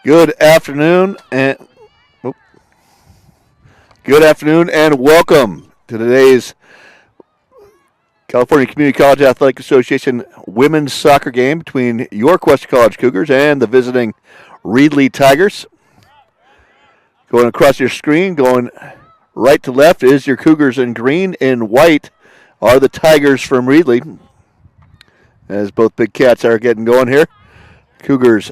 Good afternoon and good afternoon and welcome to today's California Community College Athletic Association women's soccer game between your Cuesta College Cougars and the visiting Reedley Tigers. Going across your screen, going right to left is your Cougars in green. In white are the Tigers from Reedley. As both big cats are getting going here. Cougars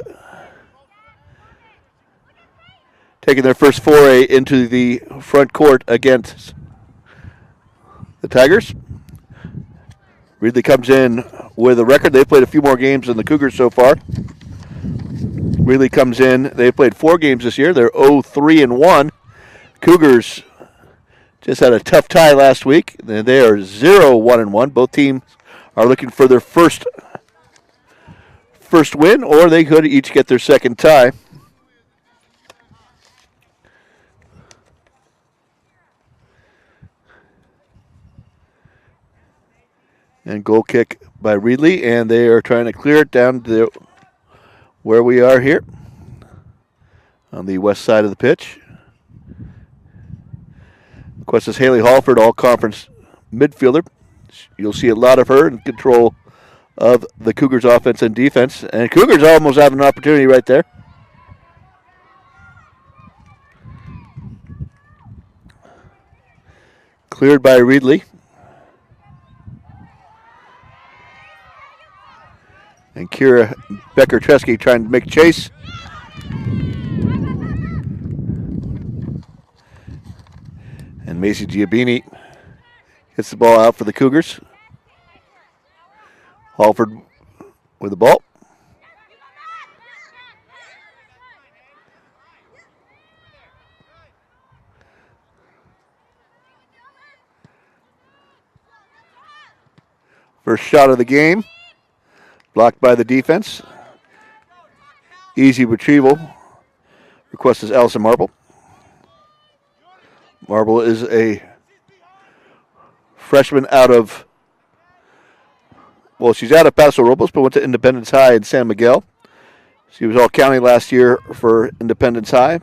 taking their first foray into the front court against the Tigers. Reedley comes in with a record. They've played a few more games than the Cougars so far. Reedley comes in. They've played 4 games this year. They're 0-3-1. Cougars just had a tough tie last week. They are 0-1-1. Both teams are looking for their first win, or they could each get their second tie. And goal kick by Reedley, and they are trying to clear it down to where we are here on the west side of the pitch. Cuesta's Haley Halford, all-conference midfielder. You'll see a lot of her in control of the Cougars' offense and defense. And Cougars almost have an opportunity right there. Cleared by Reedley. And Kira Becker-Tresky trying to make chase. And Macy Giabini hits the ball out for the Cougars. Halford with the ball. First shot of the game. Blocked by the defense. Easy retrieval. Request is Allison Marble. Marble is a freshman out of, she's out of Paso Robles, but went to Independence High in San Miguel. She was all-county last year for Independence High,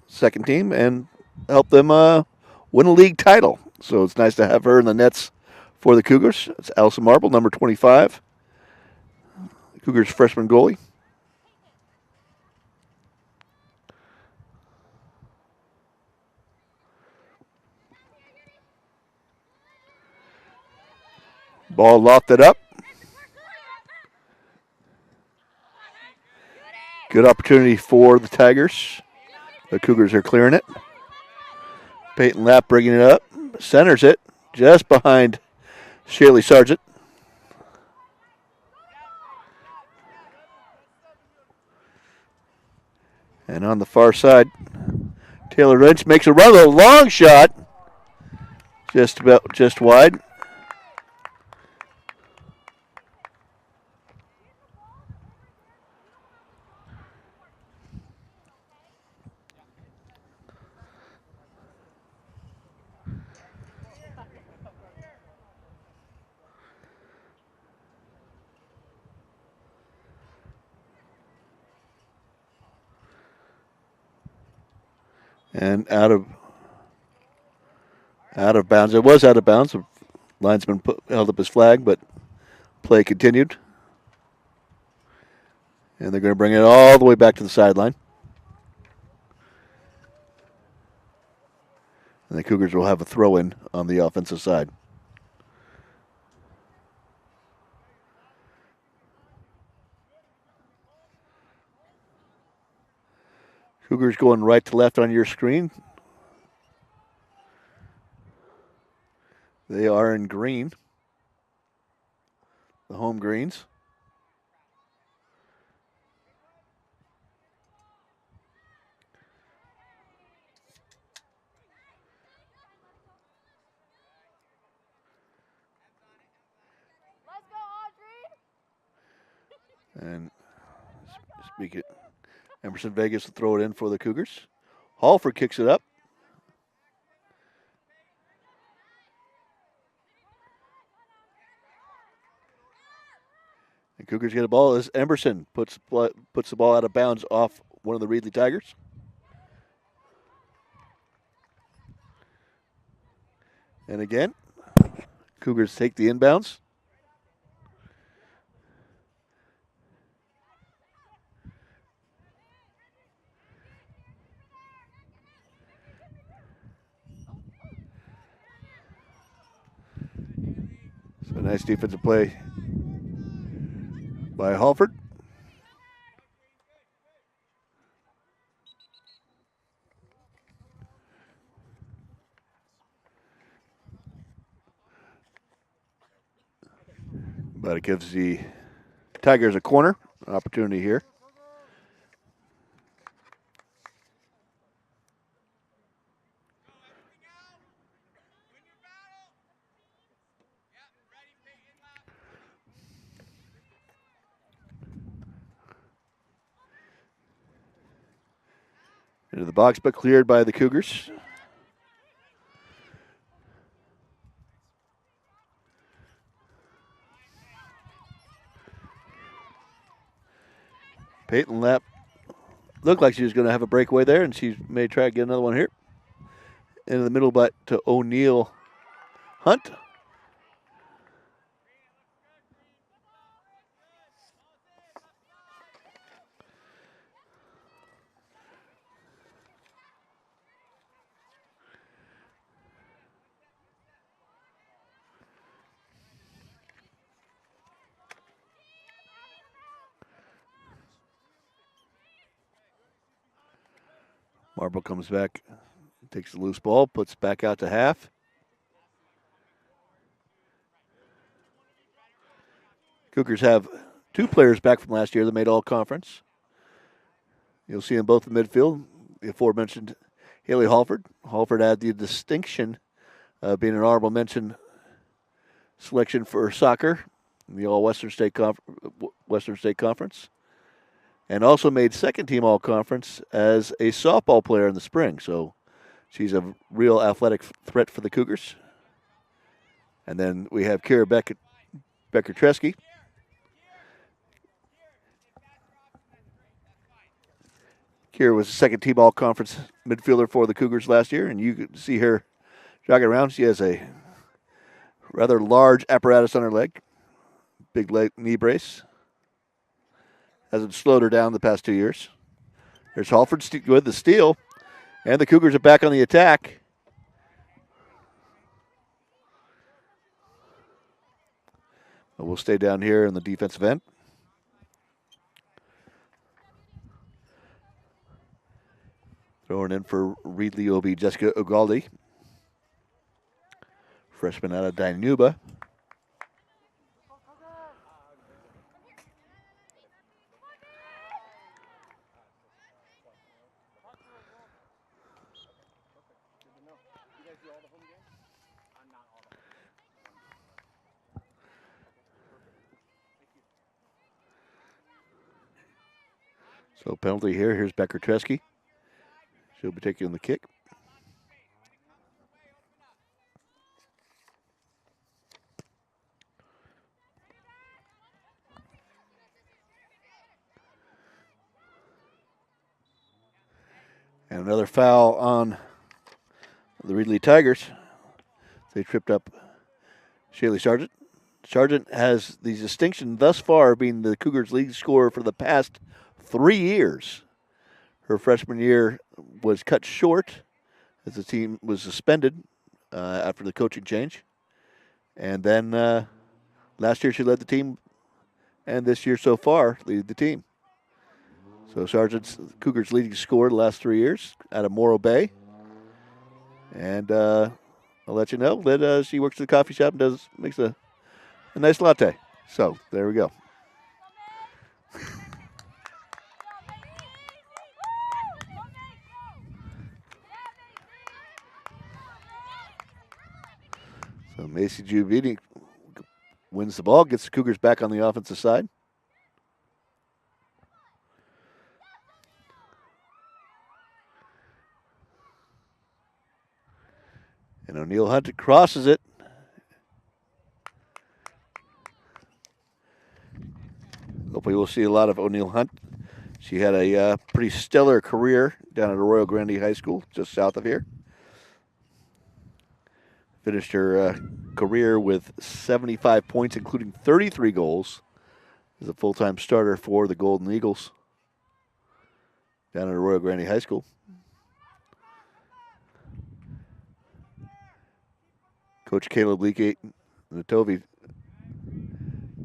second team, and helped them win a league title. So it's nice to have her in the nets for the Cougars. It's Allison Marble, number 25. Cougars freshman goalie. Ball lofted up. Good opportunity for the Tigers. The Cougars are clearing it. Peyton Lapp bringing it up. Centers it just behind Shaylee Sargent. And on the far side, Taylor Lynch makes a rather long shot. Just wide. And out of bounds. It was out of bounds. The linesman held up his flag, but play continued. And they're going to bring it all the way back to the sideline. And the Cougars will have a throw-in on the offensive side. Cougars going right to left on your screen. They are in green. The home greens. Let's go, Audrey! And speak it. Emerson Vegas will throw it in for the Cougars. Halford kicks it up. And Cougars get a ball as Emerson puts the ball out of bounds off one of the Reedley Tigers. And again, Cougars take the inbounds. So a nice defensive play by Halford. But it gives the Tigers a corner opportunity here. Into the box, but cleared by the Cougars. Peyton Lapp looked like she was going to have a breakaway there, and she may try to get another one here. Into the middle, but to O'Neill Hunt. Marble comes back, takes the loose ball, puts it back out to half. Cougars have two players back from last year that made all-conference. You'll see them both in midfield. The aforementioned Haley Halford. Halford had the distinction of being an honorable mention selection for soccer in the All-Western State Conference. And also made second-team all-conference as a softball player in the spring. So she's a real athletic threat for the Cougars. And then we have Kira Becker-Tresky. Kira was a second-team all-conference midfielder for the Cougars last year, and you can see her jogging around. She has a rather large apparatus on her leg, big leg knee brace. Hasn't slowed her down the past 2 years. There's Halford with the steal, and the Cougars are back on the attack. But we'll stay down here in the defensive end. Throwing in for Reedley will be Jessica Ugaldi, freshman out of Dinuba. So penalty here. Here's Becker-Tresky. She'll be taking the kick. And another foul on the Reedley Tigers. They tripped up Shaylee Sargent. Sargent has the distinction thus far being the Cougars' lead scorer for the past 3 years. Her freshman year was cut short as the team was suspended after the coaching change. And then last year she led the team, and this year so far lead the team. So Sargent's Cougars' leading scorer the last 3 years out of Morro Bay. And I'll let you know that she works at the coffee shop and makes a nice latte. So there we go. So Macy Giovini wins the ball, gets the Cougars back on the offensive side. And O'Neill Hunt crosses it. Hopefully we'll see a lot of O'Neill Hunt. She had a pretty stellar career down at Arroyo Grande High School, just south of here. Finished her career with 75 points, including 33 goals, as a full-time starter for the Golden Eagles down at Arroyo Grande High School. Coach Caleb Leakgate Natovi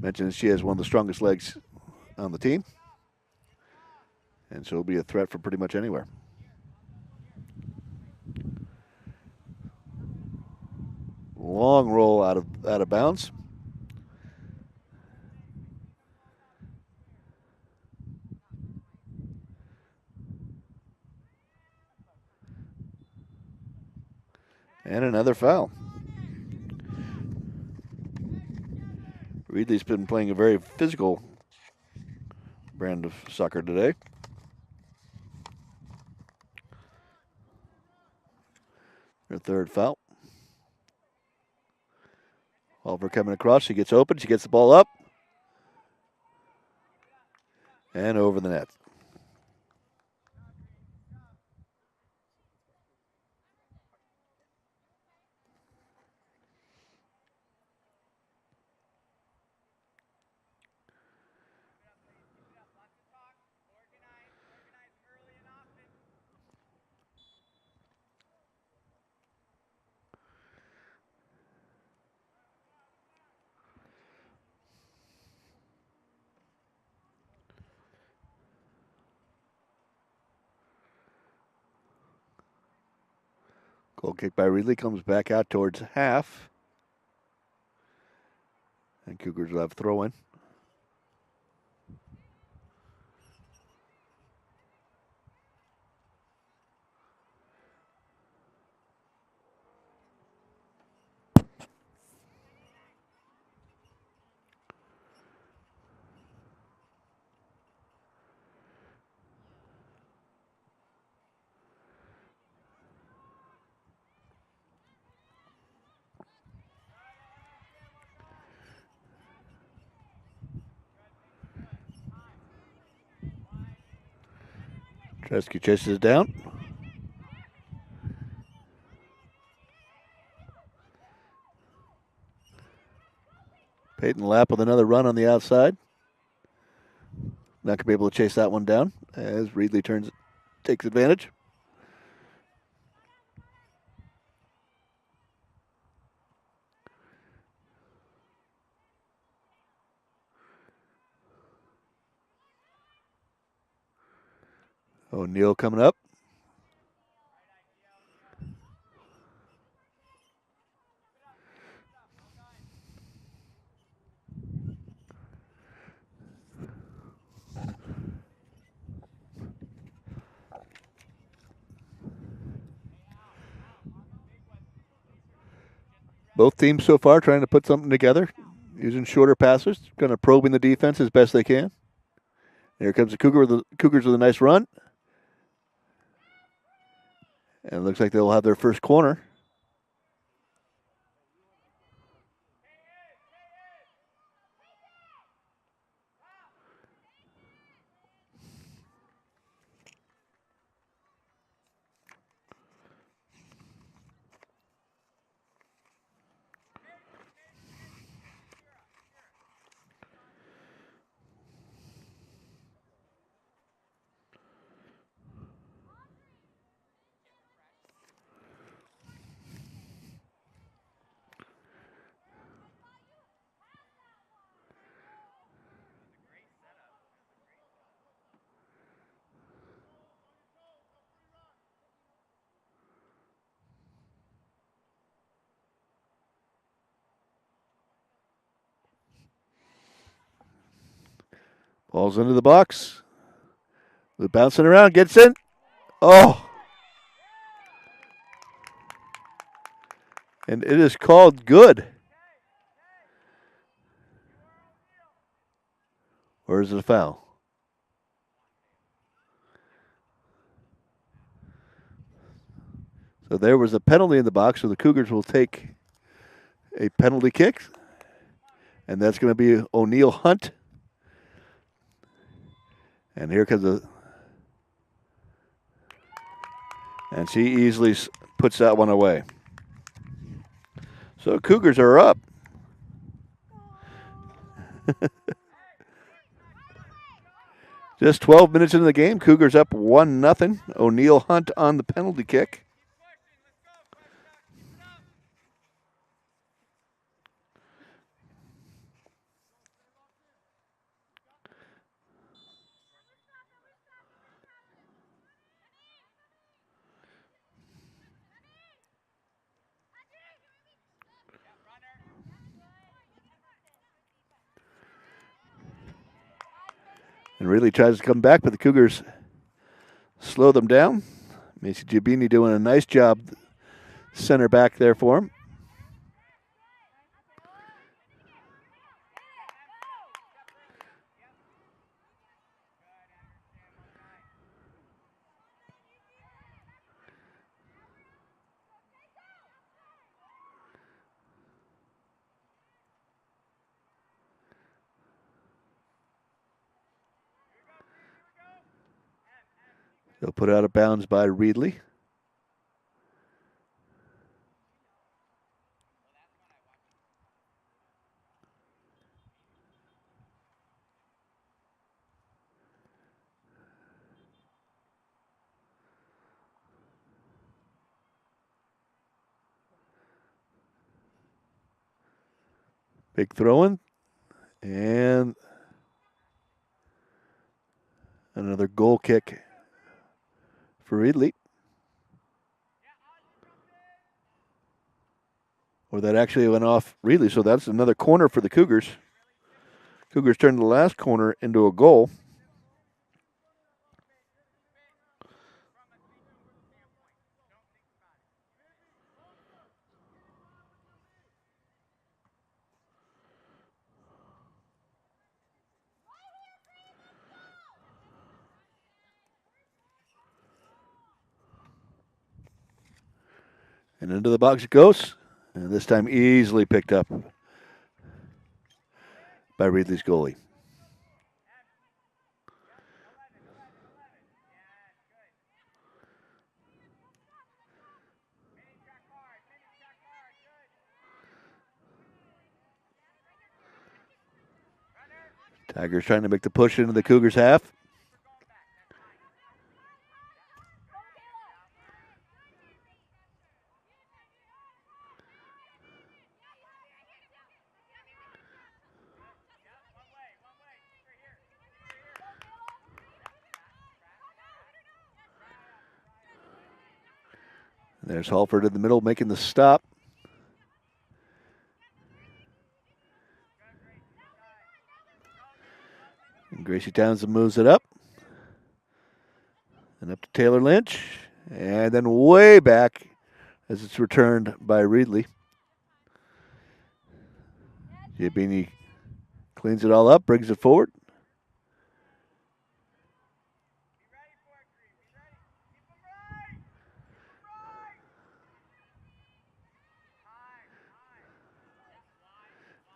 mentioned she has one of the strongest legs on the team, and so will be a threat from pretty much anywhere. Long roll out of bounds. And another foul. Reedley's been playing a very physical brand of soccer today. Her third foul. Oliver coming across. She gets open. She gets the ball up. And over the net. Goal kick by Reedley comes back out towards half. And Cougars will have throw in. Tresky chases it down. Peyton Lapp with another run on the outside. Not going to be able to chase that one down as Reedley takes advantage. O'Neal coming up. Both teams so far trying to put something together, using shorter passes, kind of probing the defense as best they can. Here comes the Cougars with a nice run. And it looks like they'll have their first corner. Ball's into the box. They're bouncing around, gets in. Oh. And it is called good. Or is it a foul? So there was a penalty in the box, so the Cougars will take a penalty kick. And that's going to be O'Neal Hunt. And here comes the... And she easily puts that one away. So Cougars are up. Just 12 minutes into the game, Cougars up 1-0. O'Neal Hunt on the penalty kick. And really tries to come back, but the Cougars slow them down. Macy Giabini doing a nice job center back there for him. They'll put out of bounds by Reedley. Big throw-in. And another goal kick for Reedley. Or that actually went off Reedley, so that's another corner for the Cougars. Cougars turned the last corner into a goal. And into the box it goes. And this time easily picked up by Reedley's goalie. Tigers trying to make the push into the Cougars' half. There's Halford in the middle making the stop. And Gracie Townsend moves it up. And up to Taylor Lynch. And then way back as it's returned by Reedley. Giabini cleans it all up, brings it forward.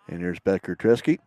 And here's Becker Tresky.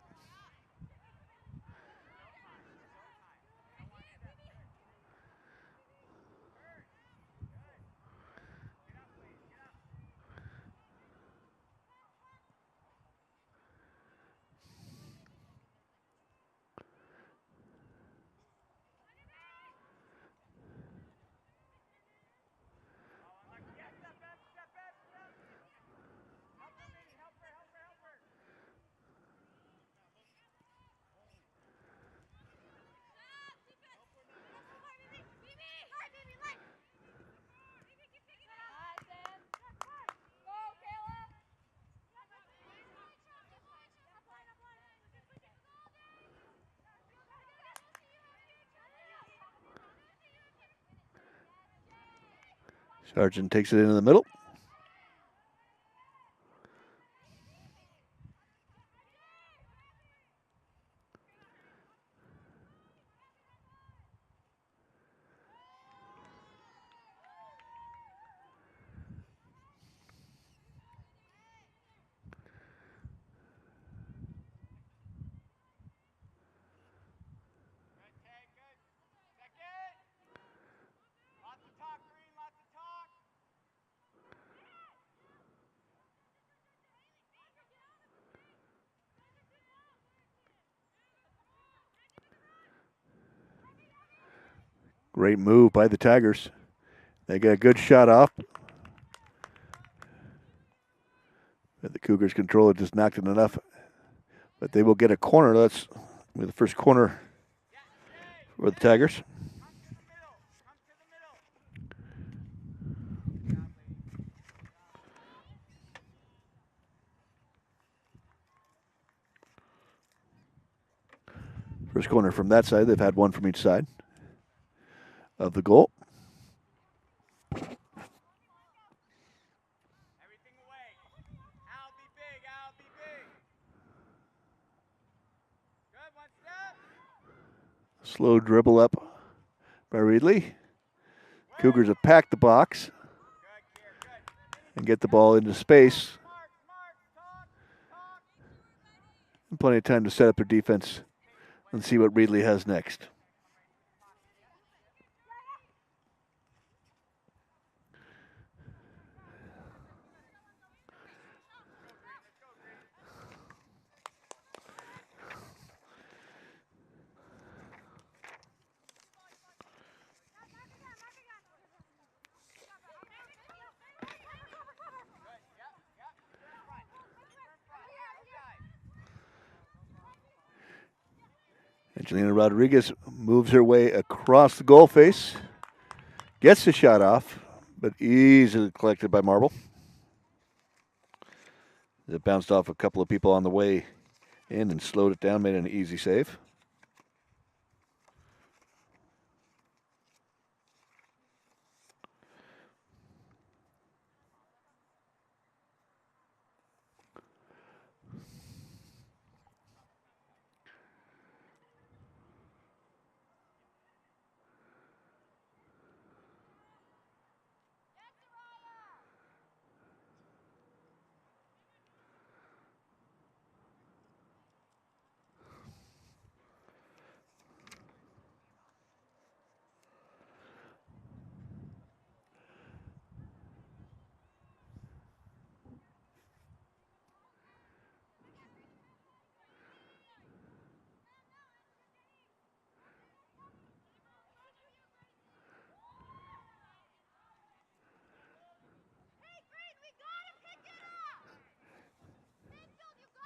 Sargent takes it into the middle. Great move by the Tigers. They get a good shot off. But the Cougars control it, just knocked it enough. But they will get a corner. That's the first corner for the Tigers. First corner from that side. They've had one from each side of the goal. Everything away. I'll be big. I'll be big. Good. One step. Slow dribble up by Reedley. Cougars have packed the box and get the ball into space. And plenty of time to set up their defense and see what Reedley has next. Angelina Rodriguez moves her way across the goal face. Gets the shot off, but easily collected by Marble. It bounced off a couple of people on the way in and slowed it down, made an easy save.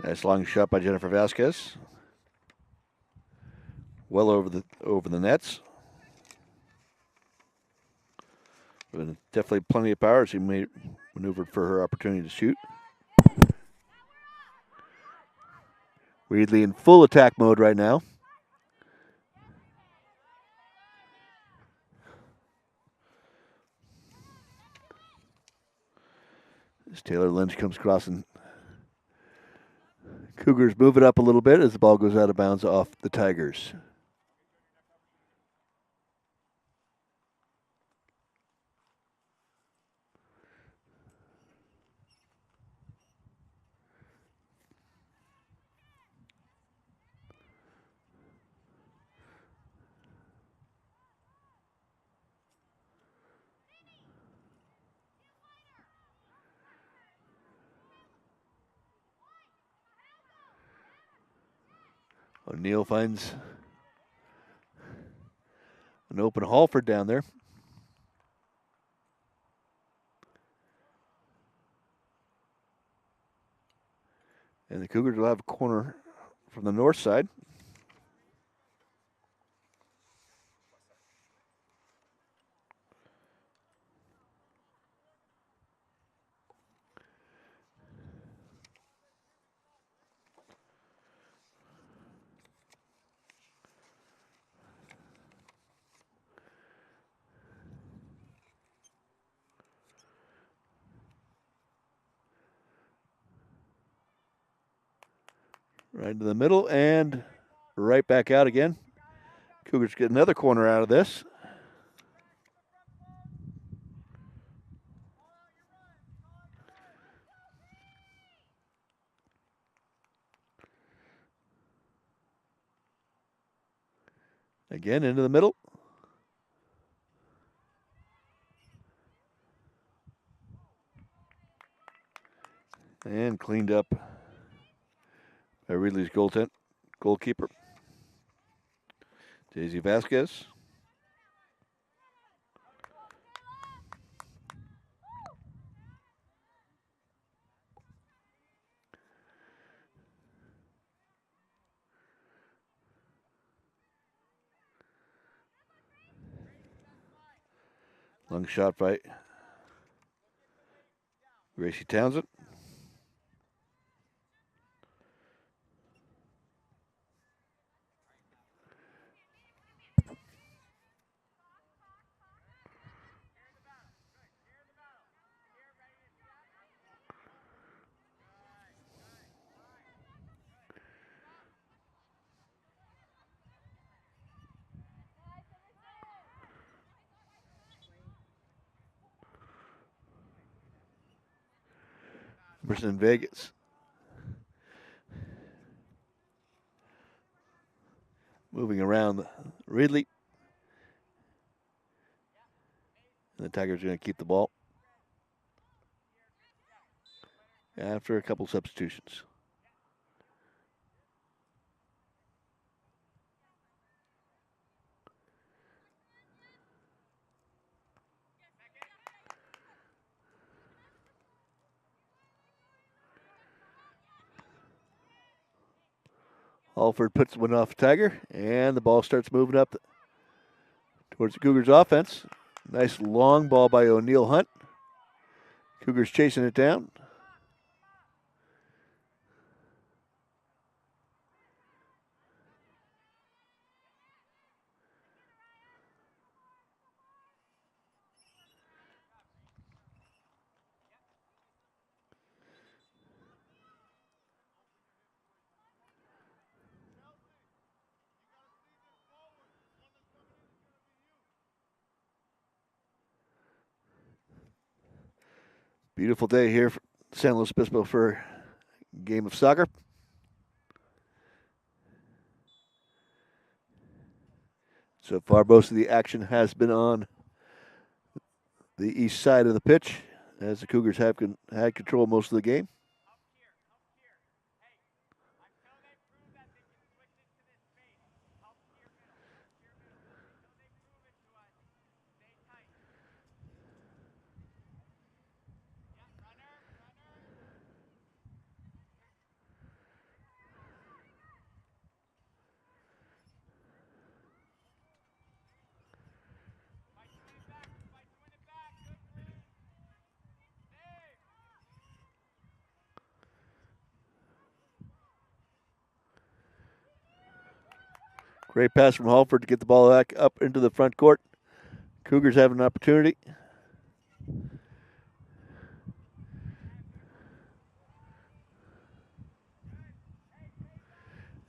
Nice long shot by Jennifer Vasquez. Well over the nets. But definitely plenty of power. She maneuvered for her opportunity to shoot. Reedley in full attack mode right now. As Taylor Lynch comes crossing. Cougars move it up a little bit as the ball goes out of bounds off the Tigers. O'Neill finds an open Halford down there. And the Cougars will have a corner from the north side. Right into the middle and right back out again. Cougars get another corner out of this. Again into the middle. And cleaned up by Reedley's goalkeeper, Daisy Vasquez. Long shot by Gracie Townsend. Person in Vegas. Moving around Reedley. And the Tigers are going to keep the ball after a couple substitutions. Alford puts one off Tiger, and the ball starts moving up towards the Cougars offense. Nice long ball by O'Neill Hunt. Cougars chasing it down. Beautiful day here for San Luis Obispo for a game of soccer. So far, most of the action has been on the east side of the pitch, as the Cougars have had control most of the game. Great pass from Halford to get the ball back up into the front court. Cougars have an opportunity.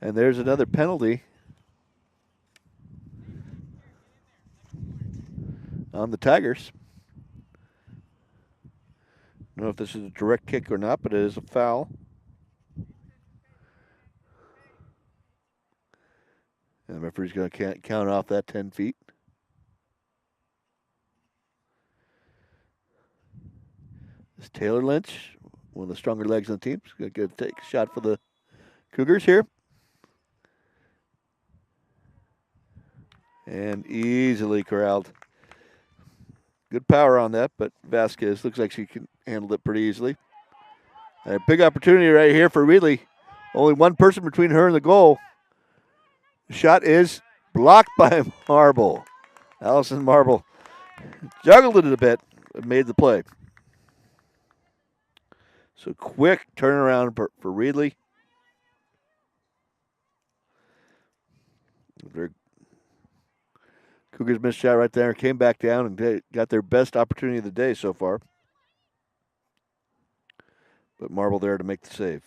And there's another penalty on the Tigers. I don't know if this is a direct kick or not, but it is a foul. And the referee's going to count off that 10 feet. This Taylor Lynch, one of the stronger legs on the team, is going to take a shot for the Cougars here. And easily corralled. Good power on that, but Vasquez looks like she can handle it pretty easily. And a big opportunity right here for Reedley. Only one person between her and the goal. The shot is blocked by Marble. Allison Marble juggled it a bit, but made the play. So quick turnaround for Reedley. Their Cougars missed shot right there, came back down and got their best opportunity of the day so far. But Marble there to make the save.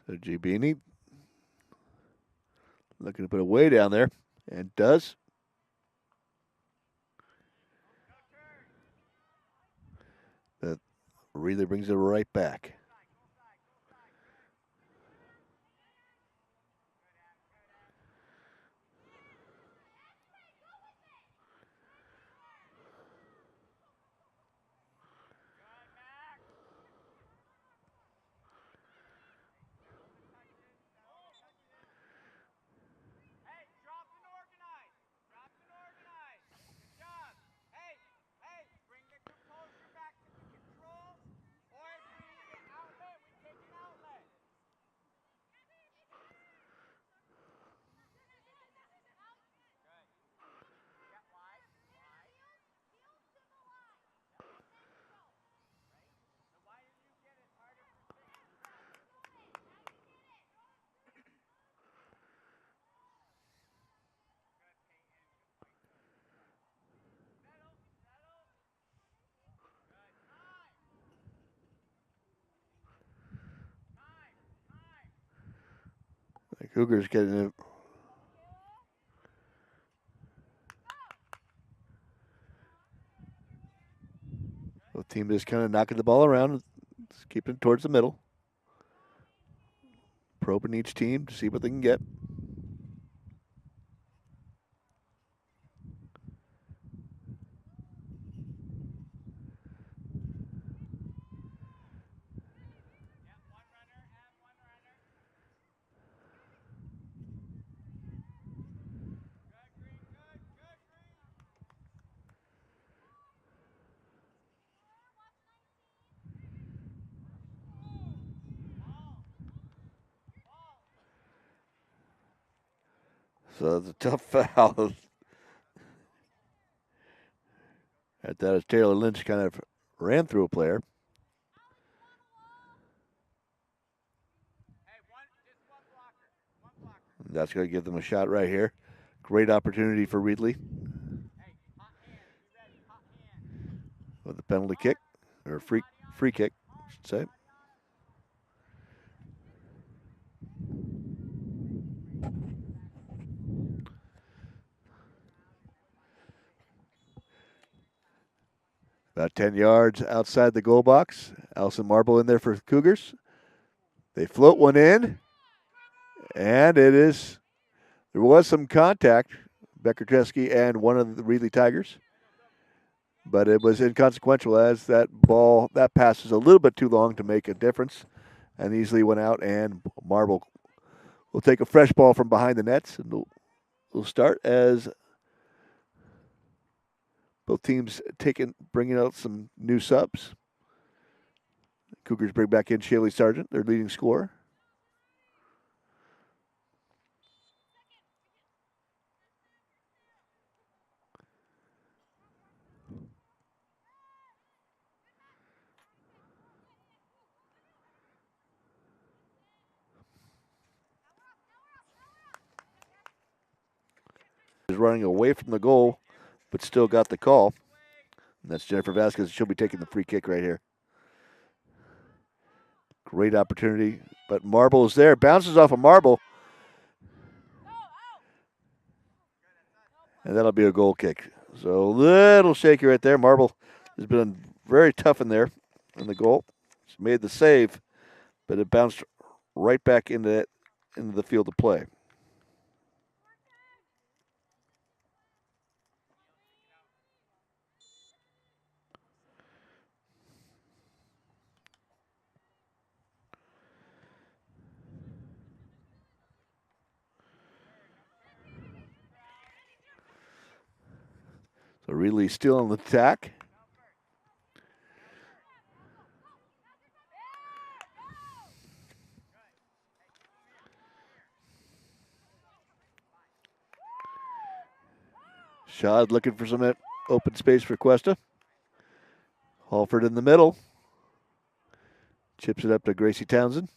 So Gibini looking to put it way down there, and does. The Reedley brings it right back. Hey, drop and organize. Drop and organize. Good job. Hey, hey, bring the composure back to the control. Or if we need an outlet, we take an outlet. Good. Yeah, wide. Wide. The wider you get it, harder for safety. Good, Peyton. Good point guard. Settle. Settle. Good. Time. Time. Time. The Cougars getting it. The team is kind of knocking the ball around, keeping it towards the middle. Probing each team to see what they can get. Yeah, one runner and one runner. Good, Green. Good. Good, Green. Ball. Ball. So it's a tough foul. At that, as Taylor Lynch kind of ran through a player. Hey, just one blocker. One blocker. That's going to give them a shot right here. Great opportunity for Reedley Hey, hot hands. Be ready. Hot hands. with the penalty kick, or free kick, I should say. About 10 yards outside the goal box. Allison Marble in there for Cougars. They float one in, and it is. There was some contact, Becker Tresky and one of the Reedley Tigers, but it was inconsequential as that pass is a little bit too long to make a difference, and easily went out. And Marble will take a fresh ball from behind the nets, and we'll start as both teams bringing out some new subs. Cougars bring back in Shaylee Sargent, their leading scorer. Is running away from the goal, but still got the call. And that's Jennifer Vasquez. She'll be taking the free kick right here. Great opportunity, but Marble is there. Bounces off a Marble. And that'll be a goal kick. So a little shaky right there. Marble has been very tough in there in the goal. She made the save, but it bounced right back into the field of play. So Reedley still on the attack. Shad looking for some open space for Cuesta. Halford in the middle. Chips it up to Gracie Townsend.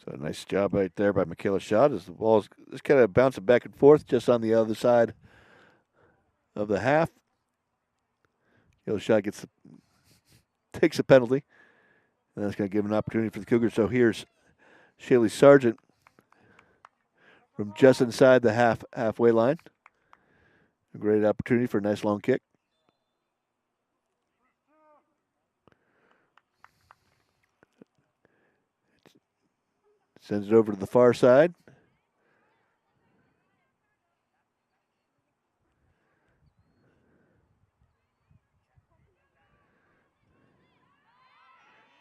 So nice job right there by Michaela Schott as the ball is just kind of bouncing back and forth just on the other side of the half. Michaela Schott takes a penalty, and that's going to give an opportunity for the Cougars. So here's Shaylee Sargent from just inside the halfway line. A great opportunity for a nice long kick. Sends it over to the far side.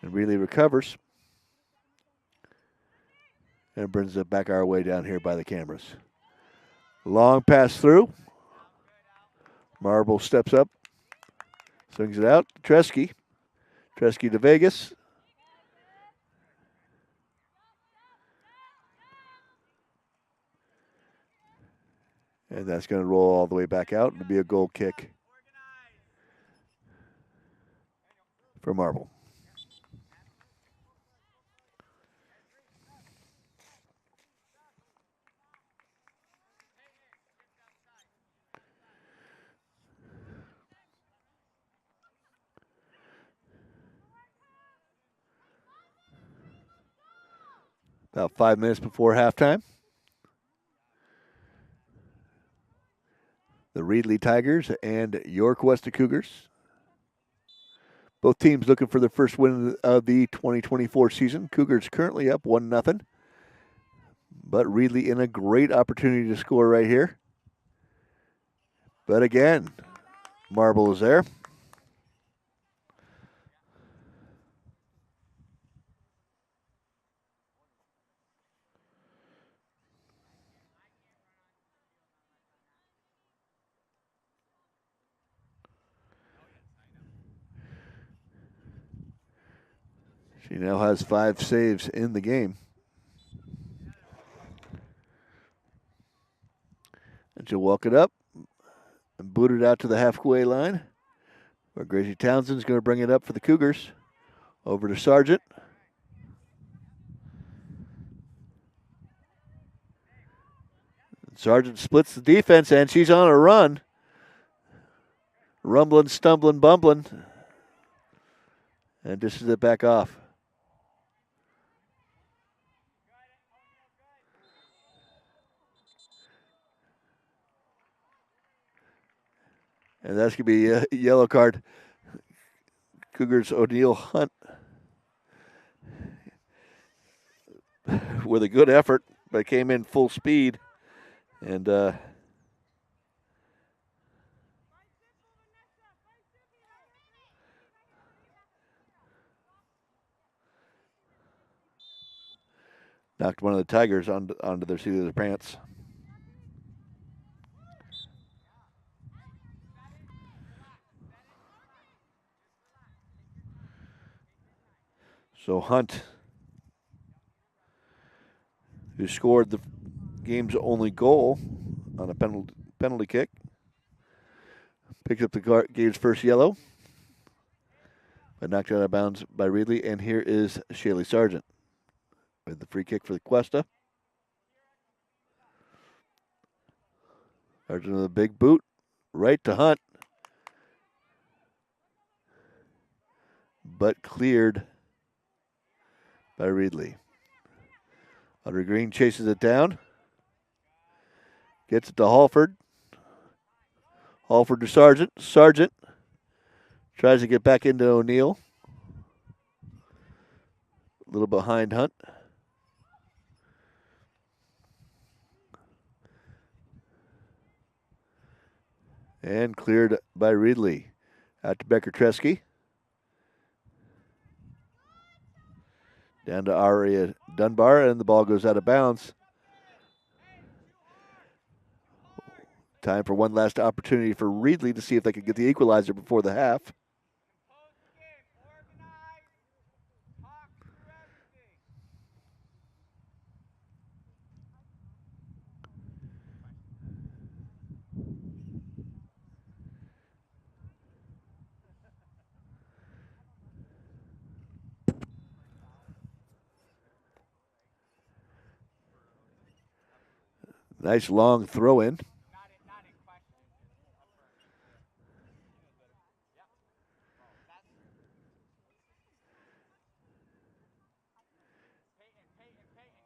And Reedley recovers. And brings it back our way down here by the cameras. Long pass through. Marble steps up. Swings it out. Tresky. Tresky to Vegas. And that's going to roll all the way back out and be a goal kick for Marble. About 5 minutes before halftime. The Reedley Tigers and your Cuesta Cougars. Both teams looking for their first win of the 2024 season. Cougars currently up 1-0. But Reedley in a great opportunity to score right here. But again, Marble is there. She now has 5 saves in the game. And she'll walk it up and boot it out to the halfway line, where Gracie Townsend's going to bring it up for the Cougars. Over to Sargent. Sargent splits the defense, and she's on a run. Rumbling, stumbling, bumbling. And dishes it back off. And that's going to be a yellow card. Cougars O'Neill Hunt with a good effort, but came in full speed. And knocked one of the Tigers onto their seat of their pants. So Hunt, who scored the game's only goal on a penalty kick, picked up the game's first yellow, but knocked out of bounds by Reedley. And here is Shaylee Sargent with the free kick for the Cuesta. Sargent with a big boot, right to Hunt, but cleared by Reedley. Audrey Green chases it down. Gets it to Halford. Halford to Sargent. Sargent tries to get back into O'Neill. A little behind Hunt. And cleared by Reedley. Out to Becker Tresky. Down to Aria Dunbar, and the ball goes out of bounds. Time for one last opportunity for Reedley to see if they can get the equalizer before the half. Nice long throw in. Not in question. Yep. That's Peyton,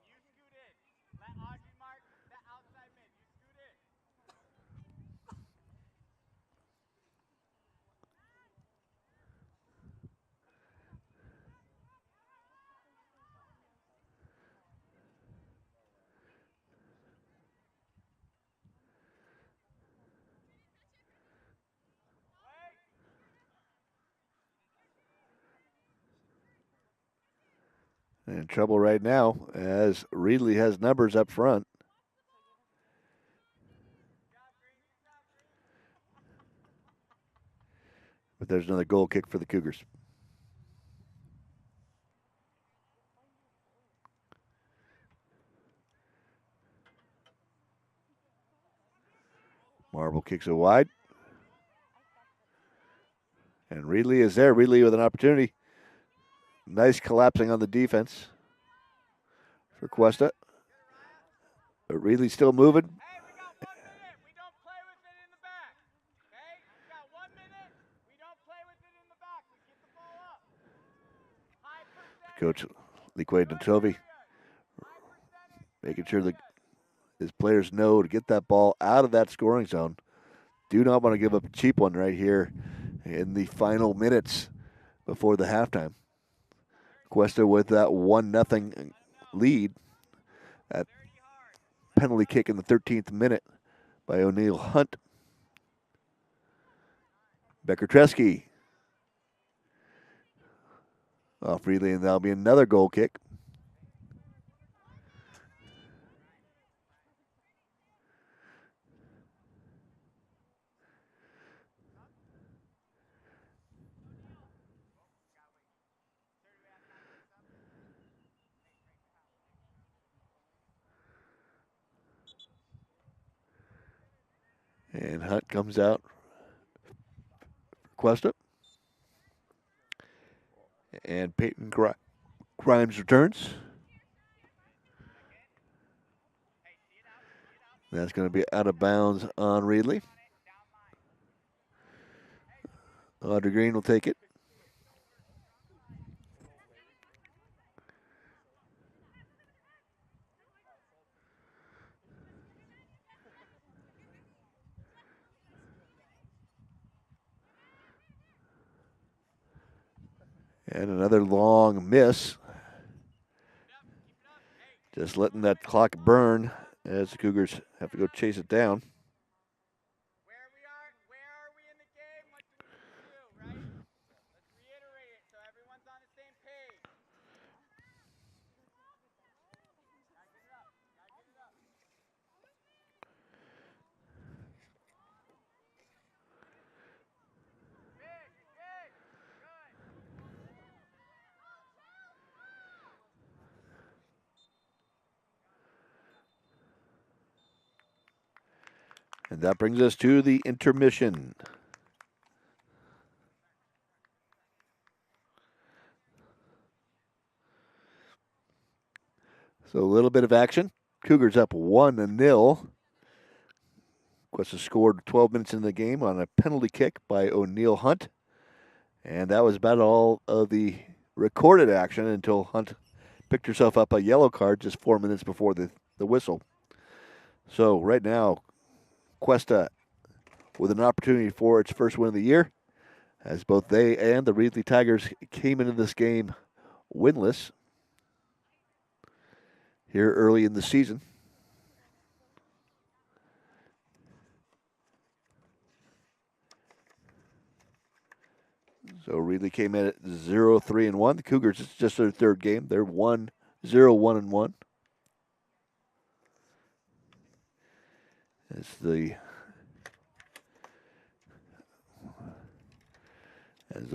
you scoot in. Let Audrey mark that outside mid. You scoot in. In trouble right now as Reedley has numbers up front. But there's another goal kick for the Cougars. Marble kicks it wide. And Reedley is there. Reedley with an opportunity. Nice collapsing on the defense for Cuesta. But Reedley still moving. Hey, we got 1 minute. We don't play with it in the back. Okay? We got 1 minute. We don't play with it in the back. We get the ball up. High percentage. Coach Liquid Natovi making sure that his players know to get that ball out of that scoring zone. Do not want to give up a cheap one right here in the final minutes before the halftime. Cuesta with that 1-0 lead. That penalty kick in the 13th minute by O'Neill Hunt. Becker Tresky off Reedley, and that'll be another goal kick. And Hunt comes out for Cuesta. And Peyton Grimes returns. That's going to be out of bounds on Reedley. Audrey Green will take it. And another long miss. Just letting that clock burn as the Cougars have to go chase it down. Where are we in the game? What do we need to do, right? Let's reiterate it so everyone's on the same page. Gotta get it up. Gotta get it up. Big. Good. And that brings us to the intermission. So a little bit of action. Cougars up 1-0. Cuesta scored 12 minutes in the game on a penalty kick by O'Neill Hunt. And that was about all of the recorded action until Hunt picked herself up a yellow card just 4 minutes before the whistle. So right now, Cuesta with an opportunity for its first win of the year, as both they and the Reedley Tigers came into this game winless here early in the season. So Reedley came in at 0-3-1. The Cougars, it's just their third game. They're 1-0-1-1. As the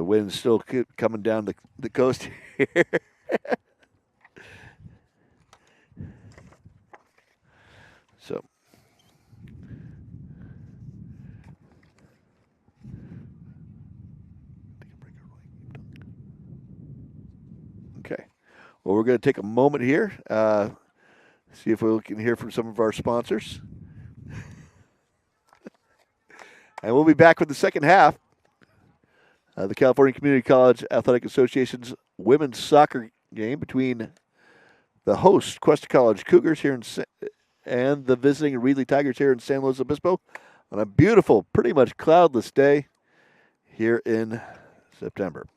wind's still coming down the coast here. So okay. Well, we're going to take a moment here, see if we can hear from some of our sponsors. And we'll be back with the second half. The California Community College Athletic Association's women's soccer game between the host Cuesta College Cougars here and the visiting Reedley Tigers here in San Luis Obispo on a beautiful, pretty much cloudless day here in September.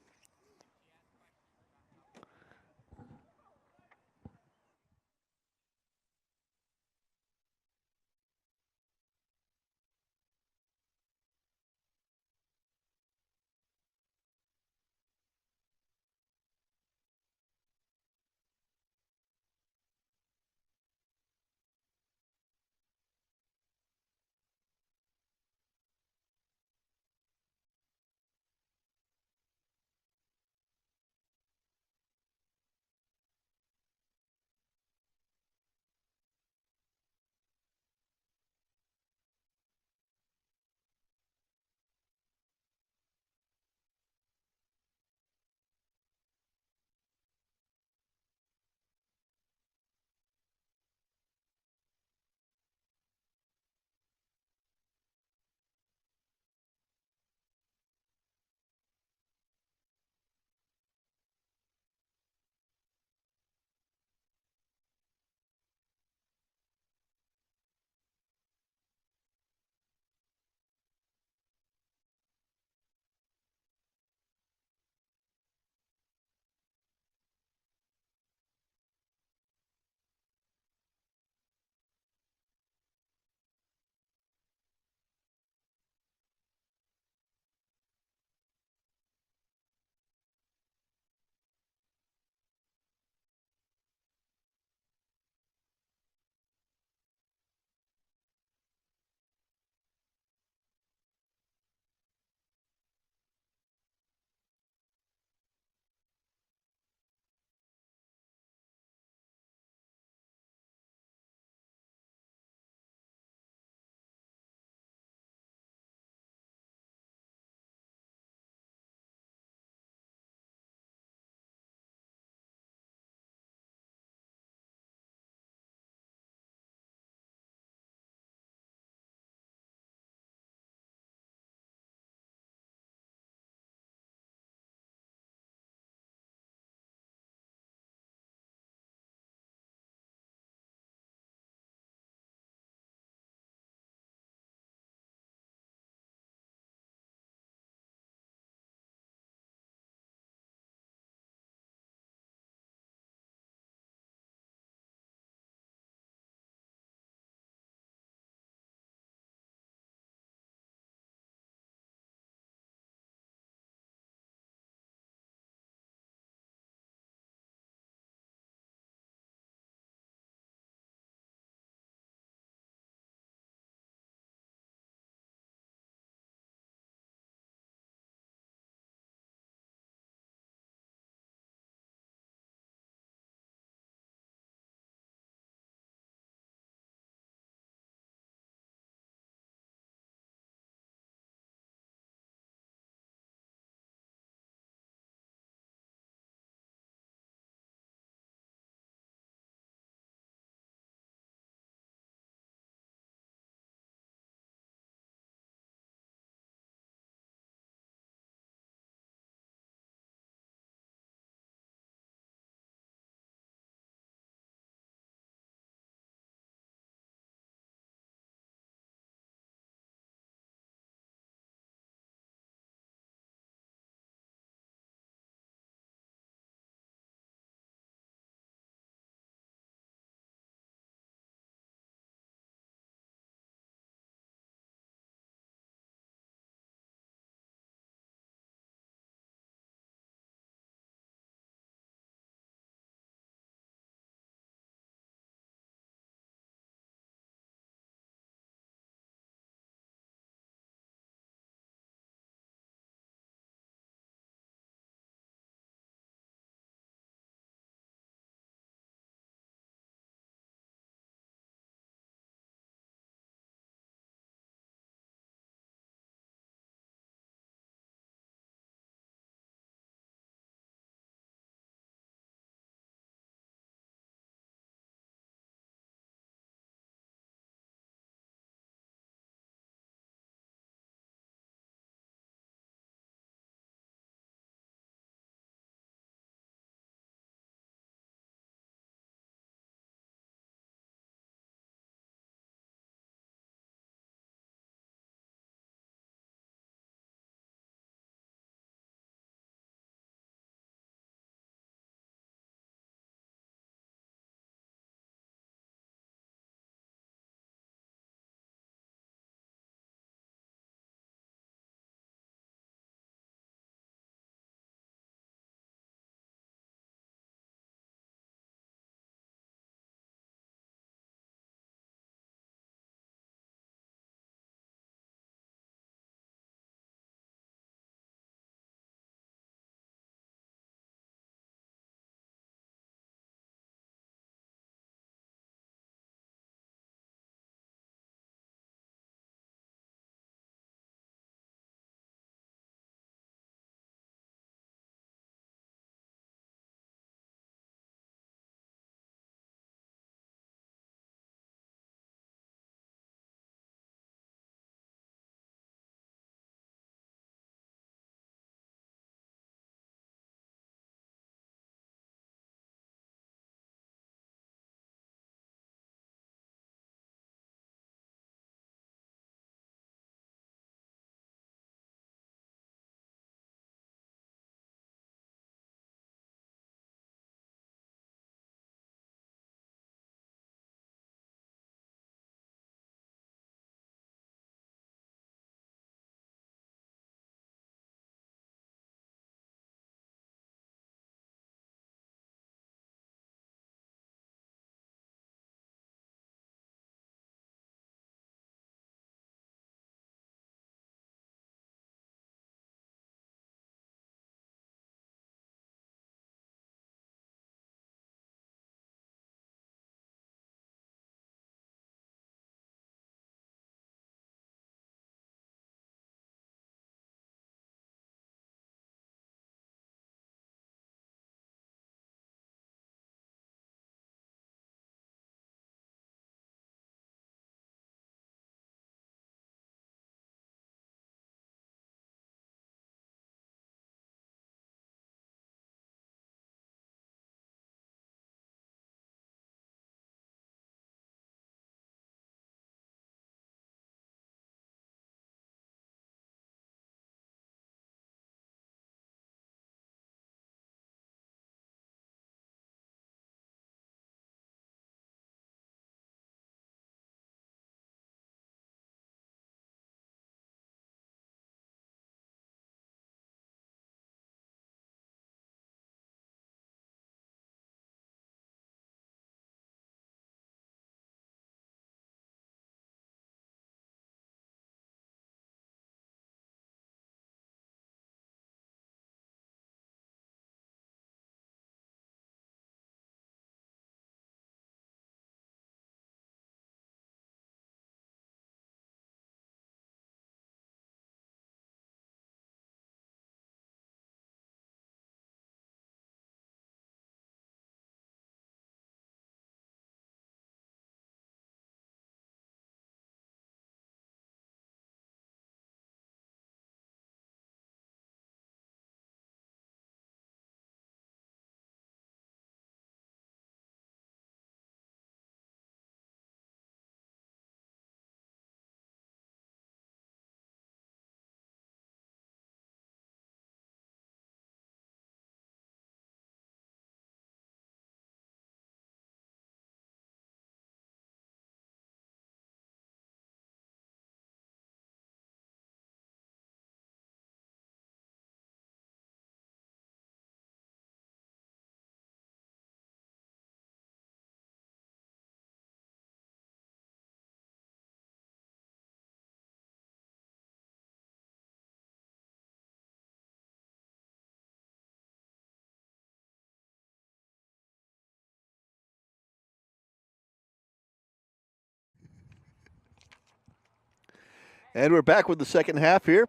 And we're back with the second half here.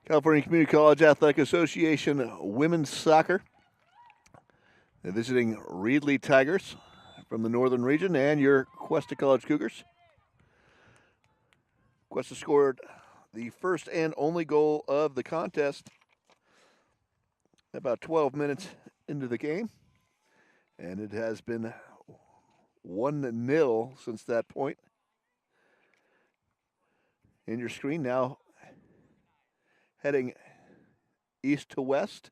California Community College Athletic Association Women's Soccer. They're visiting Reedley Tigers from the northern region and your Cuesta College Cougars. Cuesta scored the first and only goal of the contest about 12 minutes into the game. And it has been 1-0 since that point. In your screen now, heading east to west.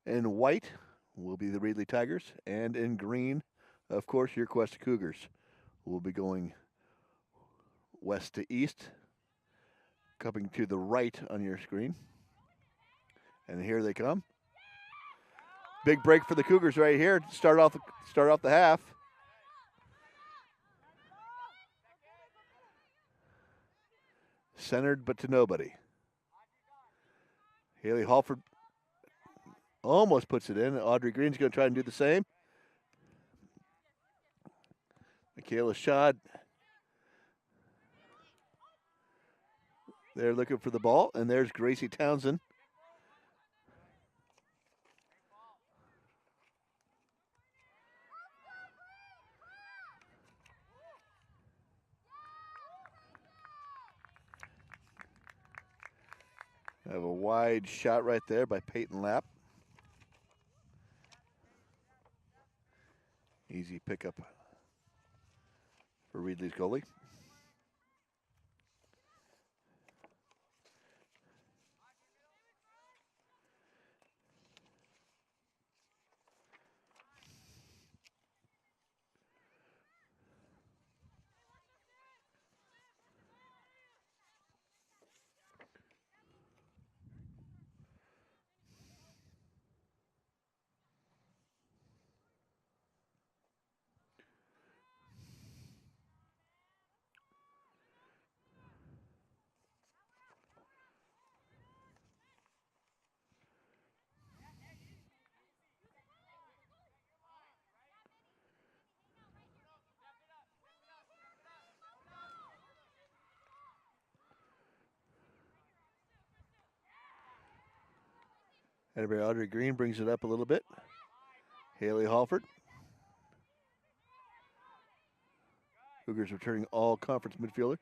In white will be the Reedley Tigers, and in green, of course, your Cuesta Cougars will be going west to east, coming to the right on your screen. And here they come. Big break for the Cougars right here. Start off the half. Centered, but to nobody. Haley Halford almost puts it in. Audrey Green's going to try and do the same. Michaela Schad. They're looking for the ball, and there's Gracie Townsend. Have a wide shot right there by Peyton Lapp. Easy pickup for Reedley's goalie. Audrey Green brings it up a little bit. Haley Halford. Cougars returning all conference midfielder.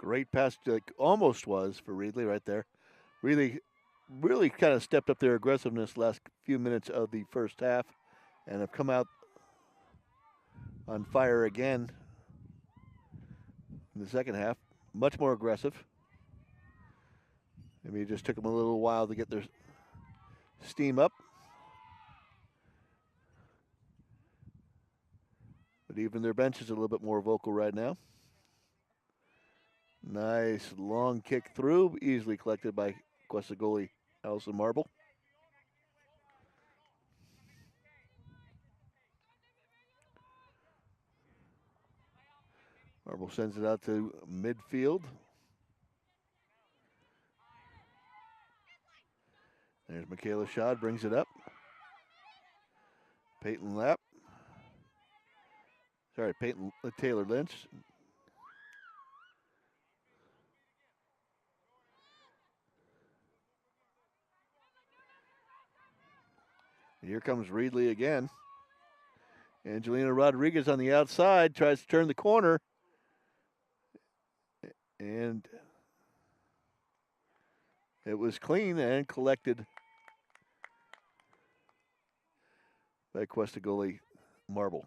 Great pass, like almost was for Reedley right there. Really kind of stepped up their aggressiveness last few minutes of the first half and have come out on fire again in the second half. Much more aggressive. Maybe it just took them a little while to get their steam up. But even their bench is a little bit more vocal right now. Nice long kick through, easily collected by Cuesta goalie Allison Marble. Marble sends it out to midfield. There's Michaela Schad, brings it up. Peyton Lapp. Sorry, Peyton Taylor Lynch. Here comes Reedley again. Angelina Rodriguez on the outside tries to turn the corner. And it was clean and collected by Cuesta goalie Marble.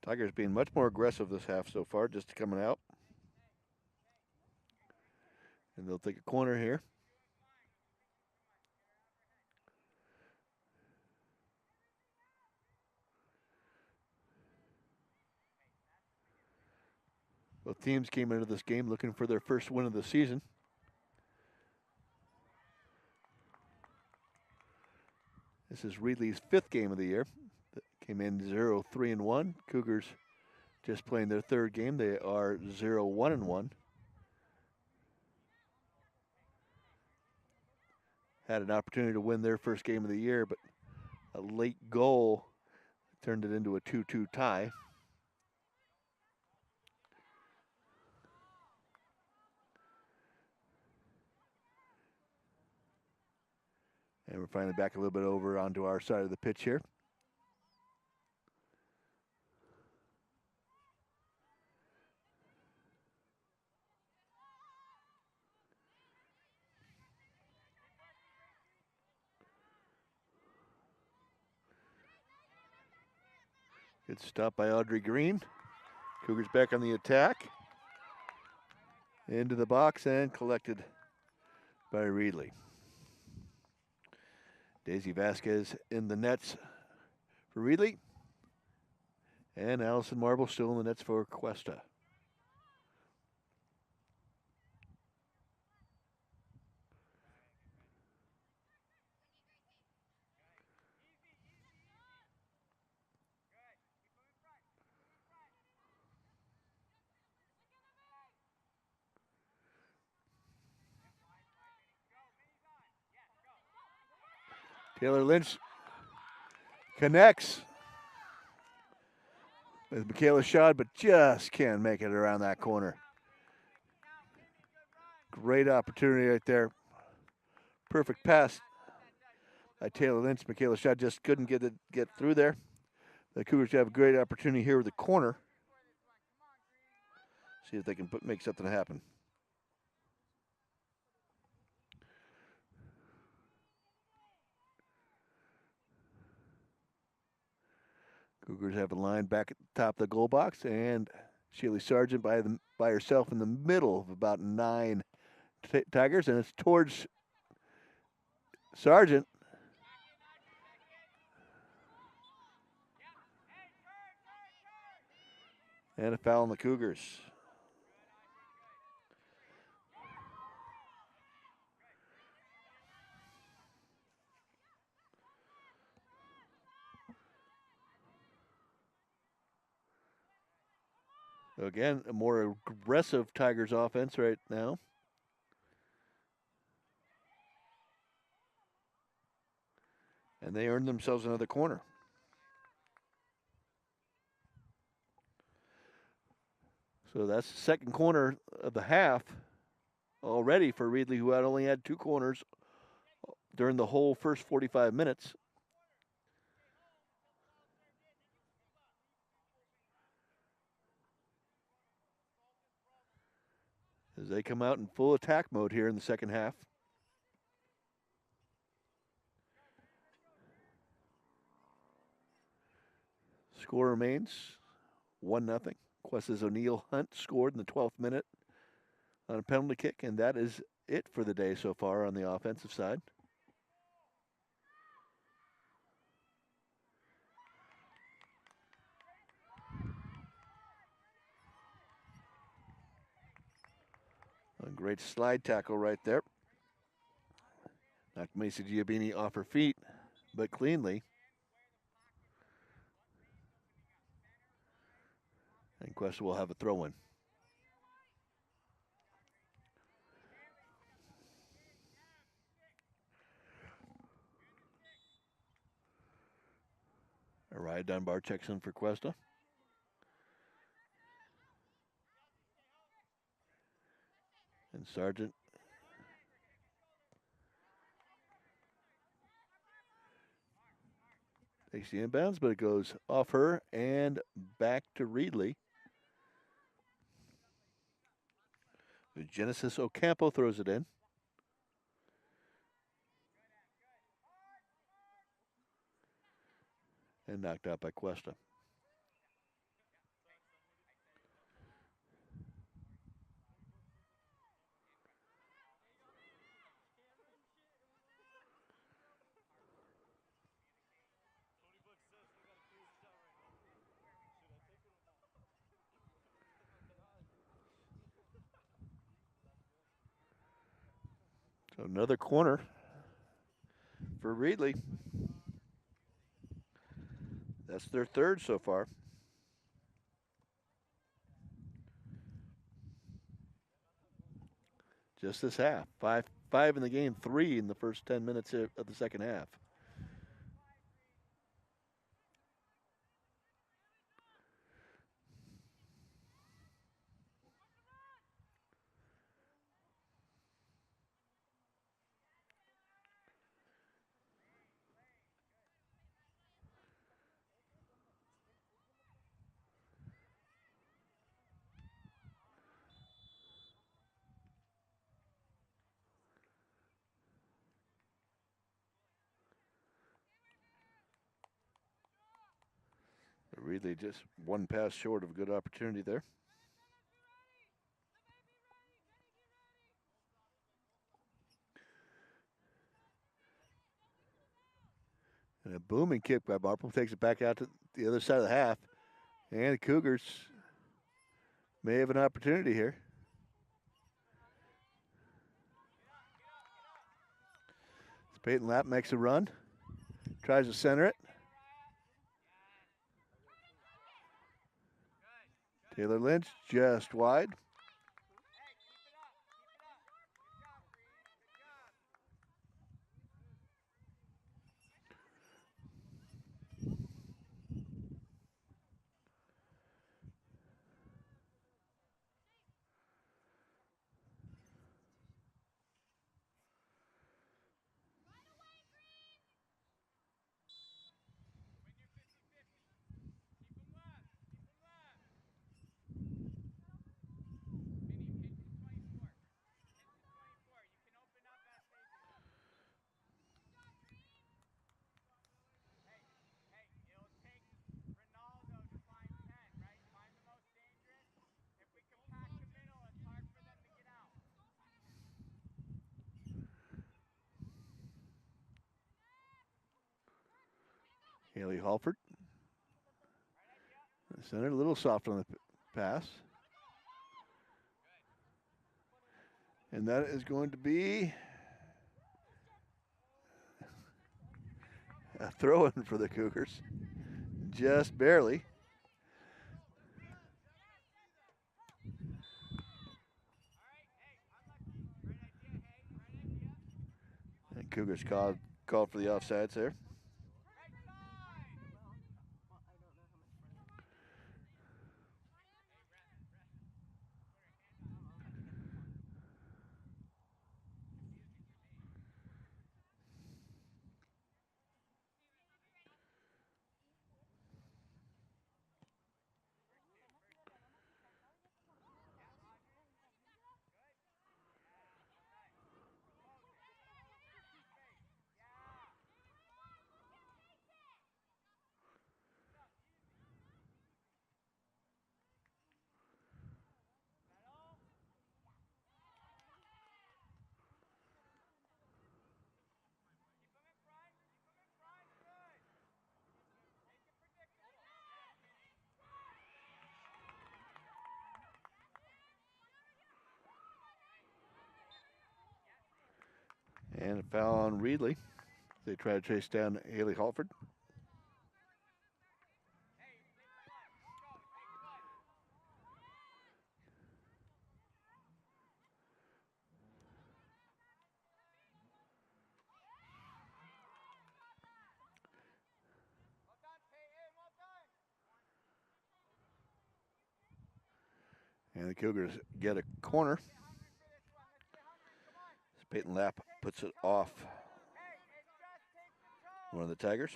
Tigers being much more aggressive this half so far, just coming out. And they'll take a corner here. Both teams came into this game looking for their first win of the season. This is Reedley's 5th game of the year. Came in 0-3-1. Cougars just playing their 3rd game. They are 0-1-1. Had an opportunity to win their first game of the year, but a late goal turned it into a 2-2 tie. And we're finally back a little bit over onto our side of the pitch here. Good stop by Audrey Green. Cougars back on the attack. Into the box and collected by Reedley. Daisy Vasquez in the nets for Reedley. And Allison Marble still in the nets for Cuesta. Taylor Lynch connects with Michaela Schad, but just can't make it around that corner. Great opportunity right there. Perfect pass by Taylor Lynch. Michaela Schad just couldn't get through there. The Cougars have a great opportunity here with the corner. See if they can make something happen. Cougars have a line back at the top of the goal box, and Shealy Sargent by herself in the middle of about 9 Tigers, and it's towards Sargent. And a foul on the Cougars. Again, a more aggressive Tigers offense right now. And they earned themselves another corner. So that's the second corner of the half already for Reedley, who had only had 2 corners during the whole first 45 minutes. As they come out in full attack mode here in the second half. Score remains 1-0. Cuesta's O'Neill Hunt scored in the 12th minute on a penalty kick, and that is it for the day so far on the offensive side. A great slide tackle right there. Knocked Macy Giabini off her feet, but cleanly. And Cuesta will have a throw-in. Araya Dunbar checks in for Cuesta. And Sargent takes the inbounds, but it goes off her and back to Reedley. Genesis Ocampo throws it in. And knocked out by Cuesta. So another corner for Reedley. That's their third so far. Just this half. Five in the game, 3 in the first 10 minutes of the second half. Reedley just one pass short of a good opportunity there. And a booming kick by Marple takes it back out to the other side of the half. And the Cougars may have an opportunity here. Peyton Lapp makes a run. Tries to center it. Taylor Lynch just wide. Haley Halford. The center, a little soft on the pass. And that is going to be a throw-in for the Cougars. Just barely. And Cougars called for the offsides there. And a foul on Reedley. They try to chase down Haley Halford. And the Cougars get a corner. Peyton Lapp puts it off one of the Tigers.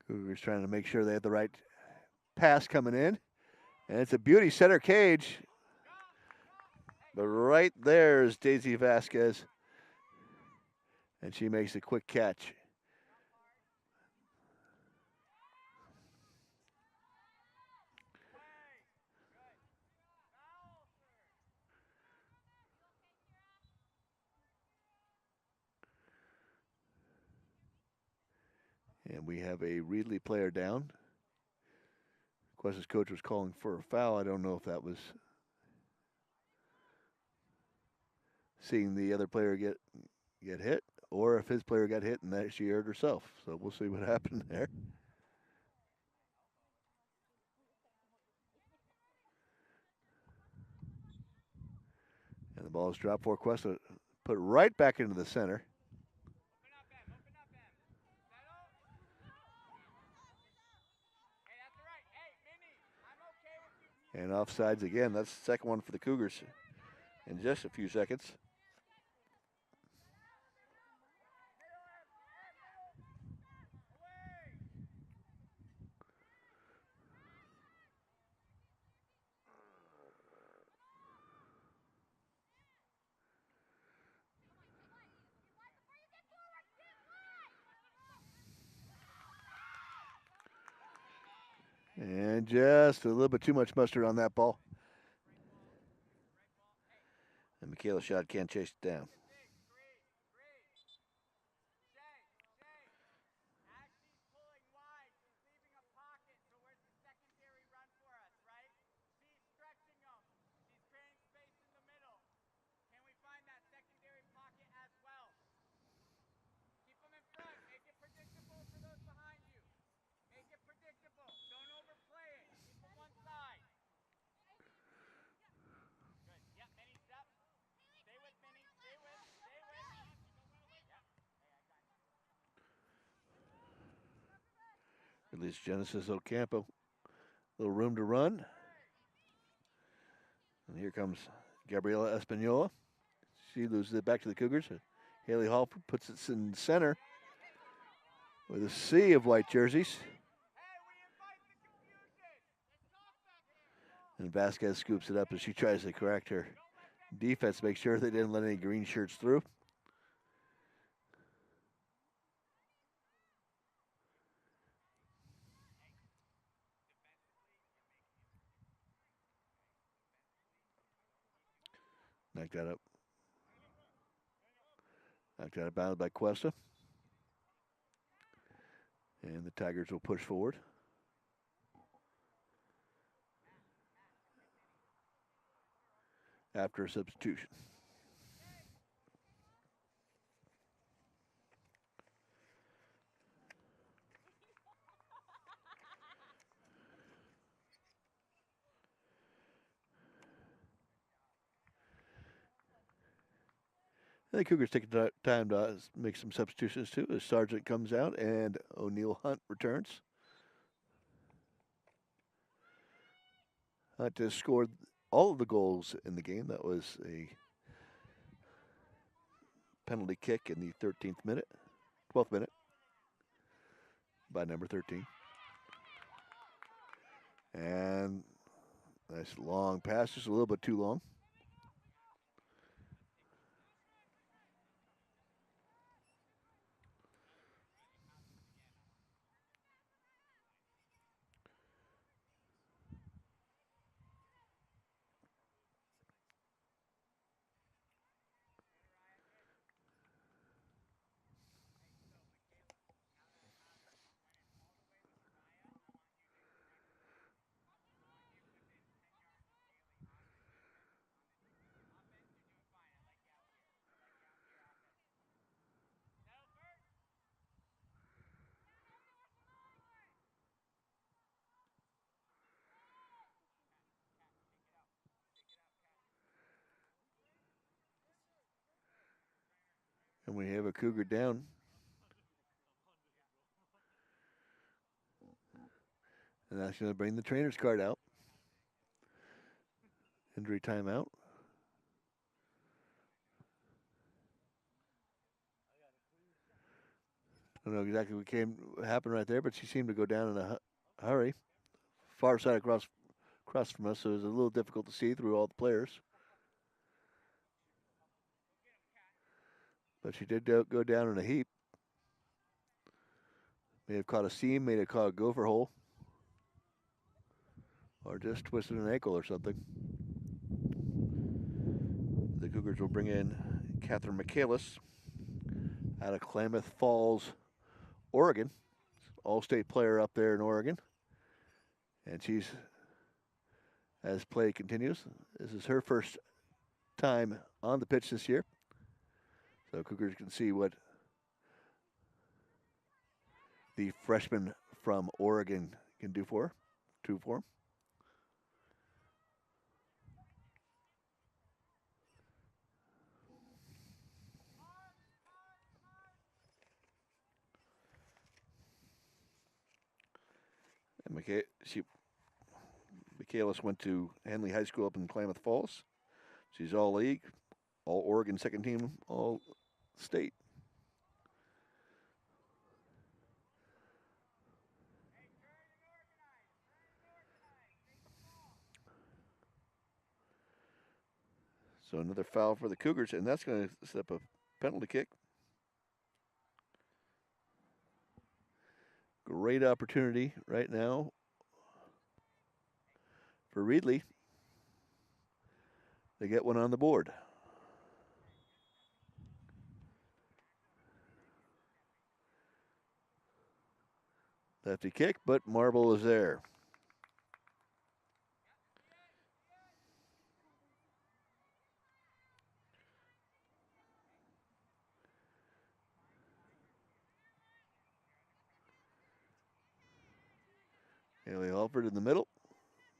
Cougars trying to make sure they have the right pass coming in. And it's a beauty center cage. But right there is Daisy Vasquez. And she makes a quick catch. And we have a Reedley player down. Cuesta's coach was calling for a foul. I don't know if that was seeing the other player get hit, or if his player got hit and that she hurt herself. So we'll see what happened there. And the ball is dropped for Cuesta. Put it right back into the center. Open up, Em. Open up, Em. Settle. Hey, that's all right. Hey, Minnie, I'm okay with you. And offsides again. That's the second one for the Cougars in just a few seconds. And just a little bit too much mustard on that ball. And Michaela Schott can't chase it down. Don't overplay it. Keep them one side. Good. Yep, Minnie, step. Stay with Minnie. Stay with. Stay with. Yep. Hey, I got you. Release Genesis Ocampo. Little room to run. And here comes Gabriela Espanola. She loses it back to the Cougars. Haley Hall puts it in center with a sea of white jerseys. And Vasquez scoops it up as she tries to correct her defense, make sure they didn't let any green shirts through. Knocked that up. Knocked out of bounds by Cuesta. And the Tigers will push forward. After a substitution. And the Cougars take time to make some substitutions too as Sargent comes out and O'Neill Hunt returns. Hunt has scored all of the goals in the game. That was a penalty kick in the 13th minute, 12th minute by number 13. And nice long pass, just a little bit too long. And we have a Cougar down. And that's going to bring the trainer's card out. Injury timeout. I don't know exactly what happened right there, but she seemed to go down in a hurry. Far side across from us, so it was a little difficult to see through all the players. But she did go down in a heap. May have caught a seam, may have caught a gopher hole. Or just twisted an ankle or something. The Cougars will bring in Catherine Michaelis out of Klamath Falls, Oregon. All-state player up there in Oregon. And she's, as play continues, this is her first time on the pitch this year. So Cougars can see what the freshman from Oregon can do for her. And Michaelis went to Henley High School up in Klamath Falls. She's all league, all Oregon second team, all state. So another foul for the Cougars, and that's going to set up a penalty kick. Great opportunity right now for Reedley to get one on the board. Lefty kick, but marble is there. Haley Alford in the middle.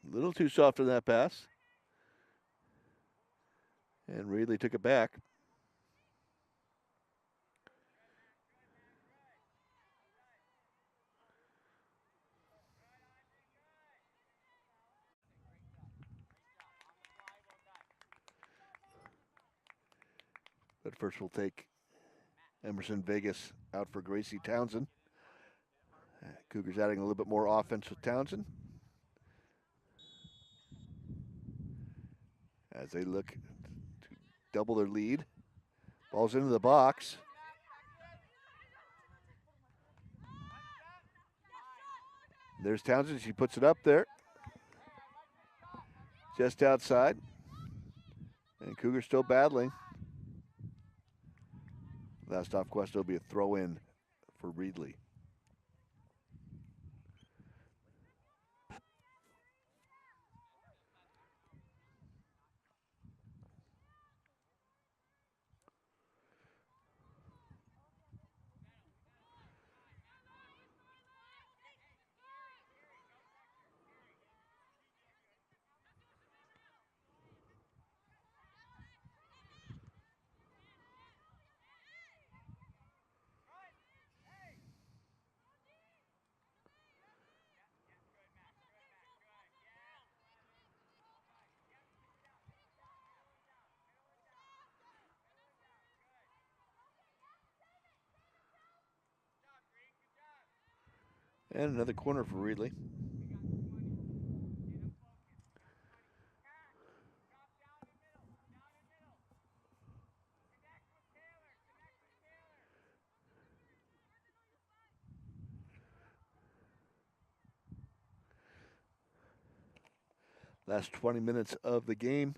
A little too soft on that pass. And Reedley took it back. But first we'll take Emerson Vegas out for Gracie Townsend. Cougars adding a little bit more offense with Townsend as they look to double their lead. Ball's into the box. There's Townsend. She puts it up there. Just outside. And Cougars still battling. Last off Cuesta will be a throw in for Reedley. And another corner for Reedley. Last 20 minutes of the game.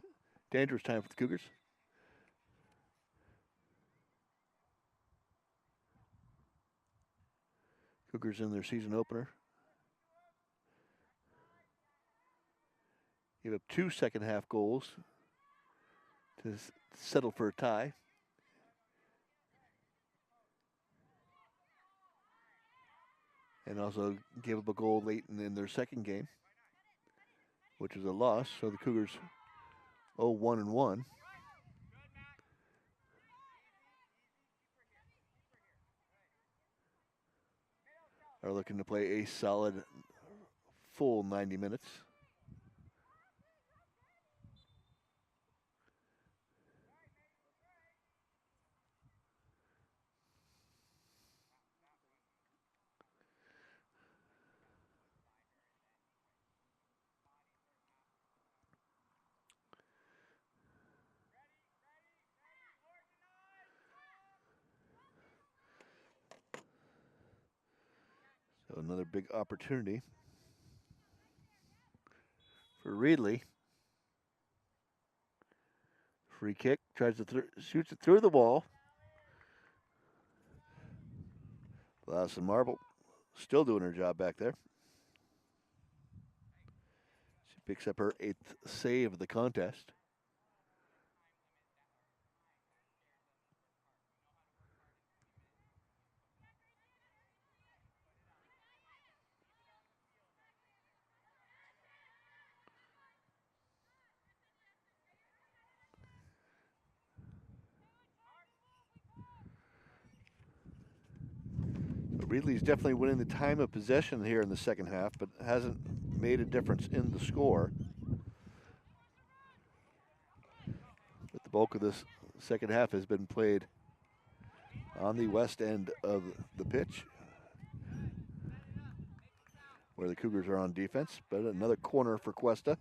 Dangerous time for the Cougars. Cougars in their season opener. Gave up 2 second half goals to settle for a tie. And also gave up a goal late in their second game, which was a loss. So the Cougars 0-1-1. Are looking to play a solid full 90 minutes. So another big opportunity for Reedley. Free kick, tries to shoots it through the wall. Lawson Marble still doing her job back there. She picks up her 8th save of the contest. Reedley's definitely winning the time of possession here in the second half, but hasn't made a difference in the score. But the bulk of this second half has been played on the west end of the pitch, where the Cougars are on defense. But another corner for Cuesta.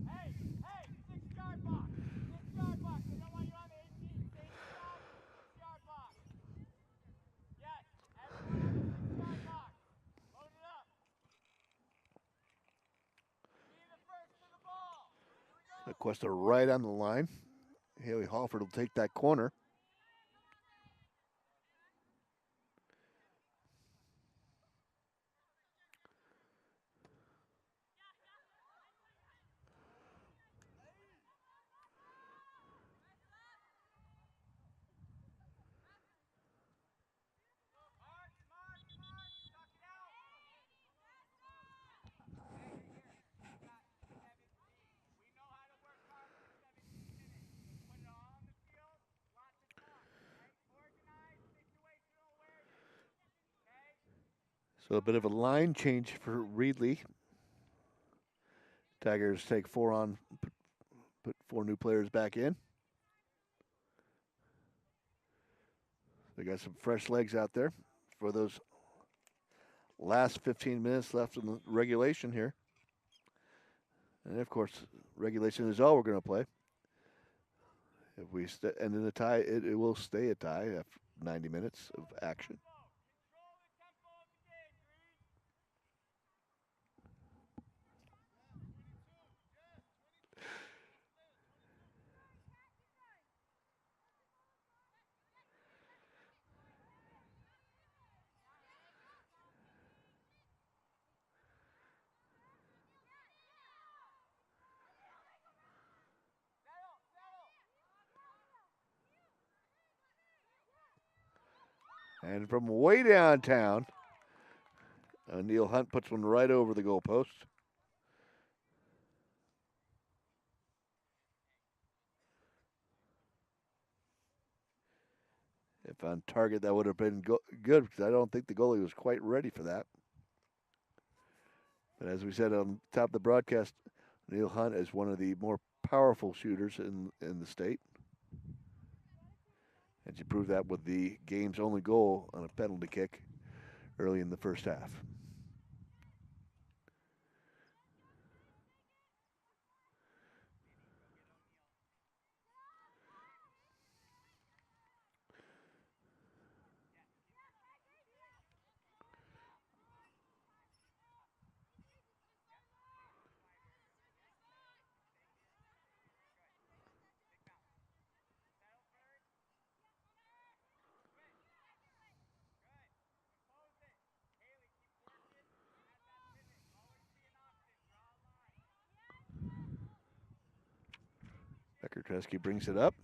Hey, 6-yard box. 6-yard box. I don't want you on the 18. Stay inside the 6-yard box. Yes, everyone on the 6-yard box. Load it up. Be the first to the ball. Here we go. Cuesta right on the line. Haley Halford will take that corner. So a bit of a line change for Reedley. Tigers take 4 on, put 4 new players back in. They got some fresh legs out there for those last 15 minutes left in the regulation here. And of course, regulation is all we're going to play. If we end in a tie, it will stay a tie after 90 minutes of action. And from way downtown, Neil Hunt puts one right over the goalpost. If on target, that would have been good because I don't think the goalie was quite ready for that. But as we said on top of the broadcast, Neil Hunt is one of the more powerful shooters in the state. And she proved that with the game's only goal on a penalty kick early in the first half. Becker-Tresky brings it up.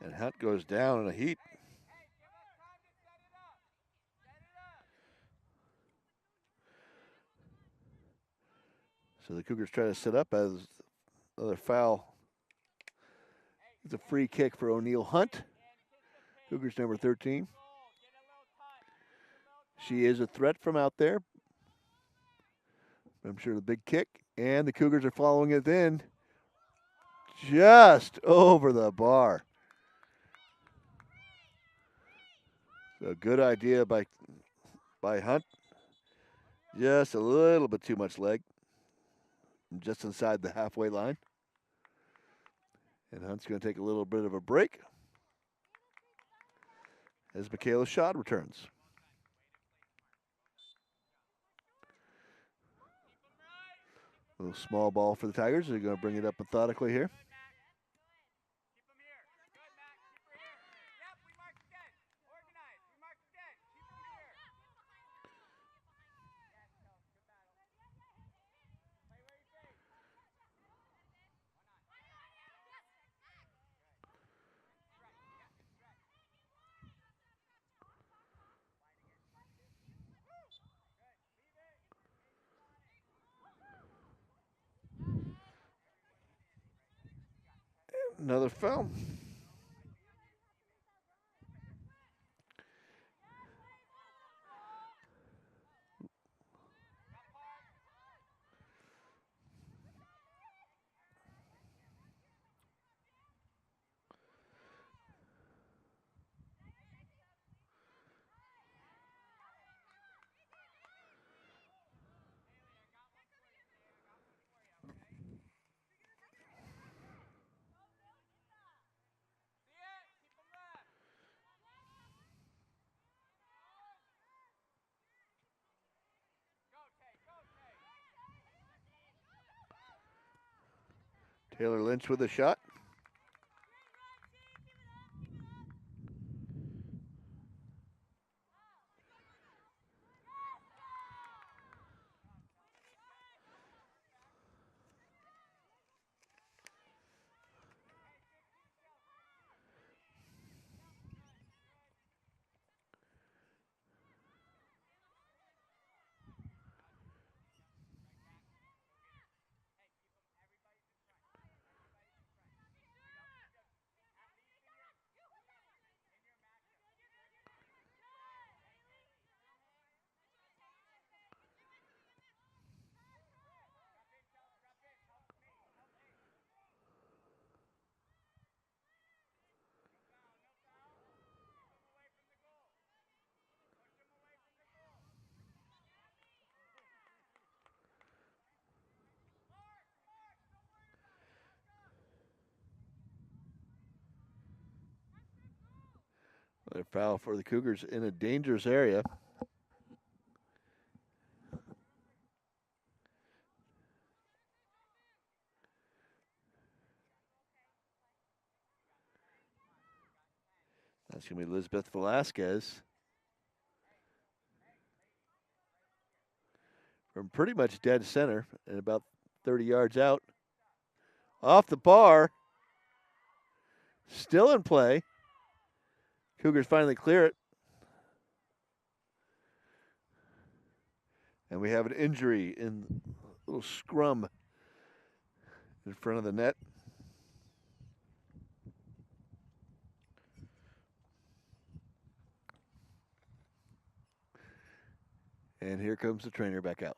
And Hunt goes down in a heat. So the Cougars try to set up as another foul. It's a free kick for O'Neill Hunt. Cougars number 13. She is a threat from out there. I'm sure the big kick. And the Cougars are following it in. just over the bar. So good idea by Hunt. Just a little bit too much leg. Just inside the halfway line. And Hunt's going to take a little bit of a break as Michaela Schad returns. A little small ball for the Tigers. They're going to bring it up methodically here. Keep them here. Good, Matt. Keep her here. Yep, we marked dead. Organize. We marked dead. Keep them here. Yes, Coach. Good battle. Play where you face. Another foul. Taylor Lynch with a shot. Another foul for the Cougars in a dangerous area. That's going to be Elizabeth Velasquez. From pretty much dead center and about 30 yards out. Off the bar. Still in play. Cougars finally clear it. And we have an injury in a little scrum in front of the net. And here comes the trainer back out.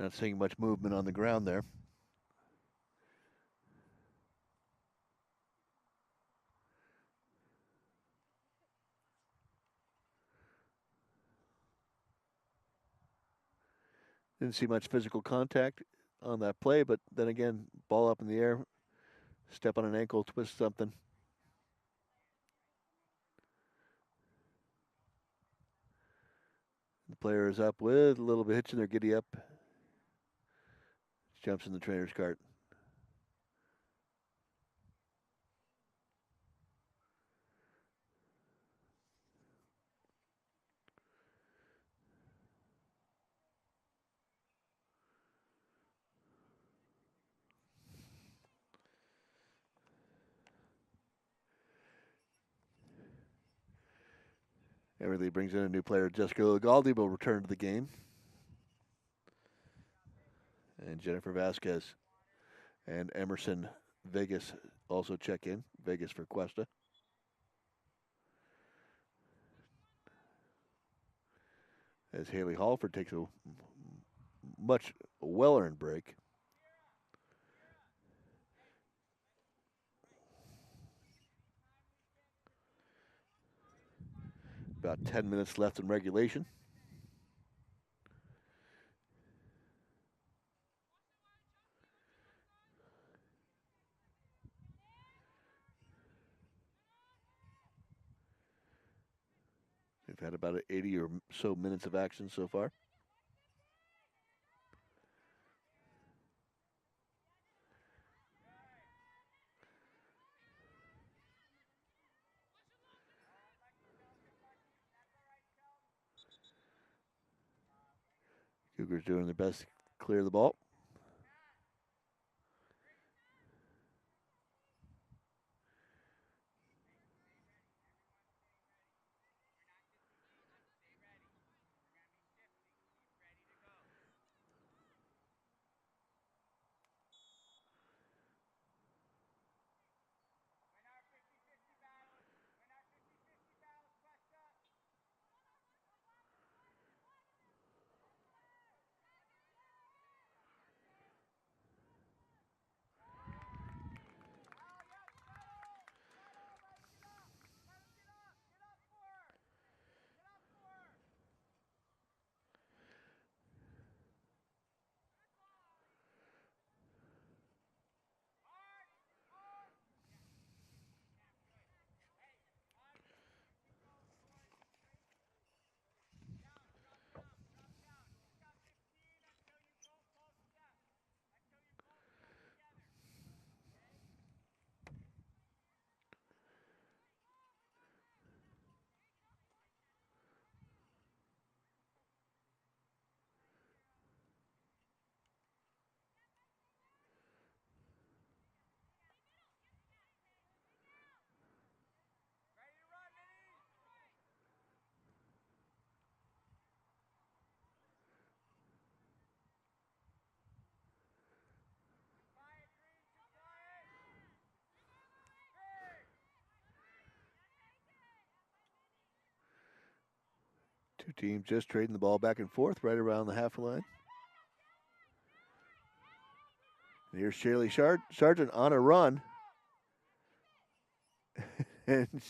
Not seeing much movement on the ground there. Didn't see much physical contact on that play, but then again, ball up in the air, step on an ankle, twist something. The player is up with a little bit hitch in their giddy up. Jumps in the trainer's cart. Reedley brings in a new player. Jessica Galdi will return to the game. And Jennifer Vasquez And Emerson Vegas also check in. Vegas for Cuesta. As Haley Halford takes a much well-earned break. About 10 minutes left in regulation. We've had about 80 or so minutes of action so far. Cougars doing their best to clear the ball. Two teams just trading the ball back and forth right around the half line. And here's Shaylee Sargent on a run. And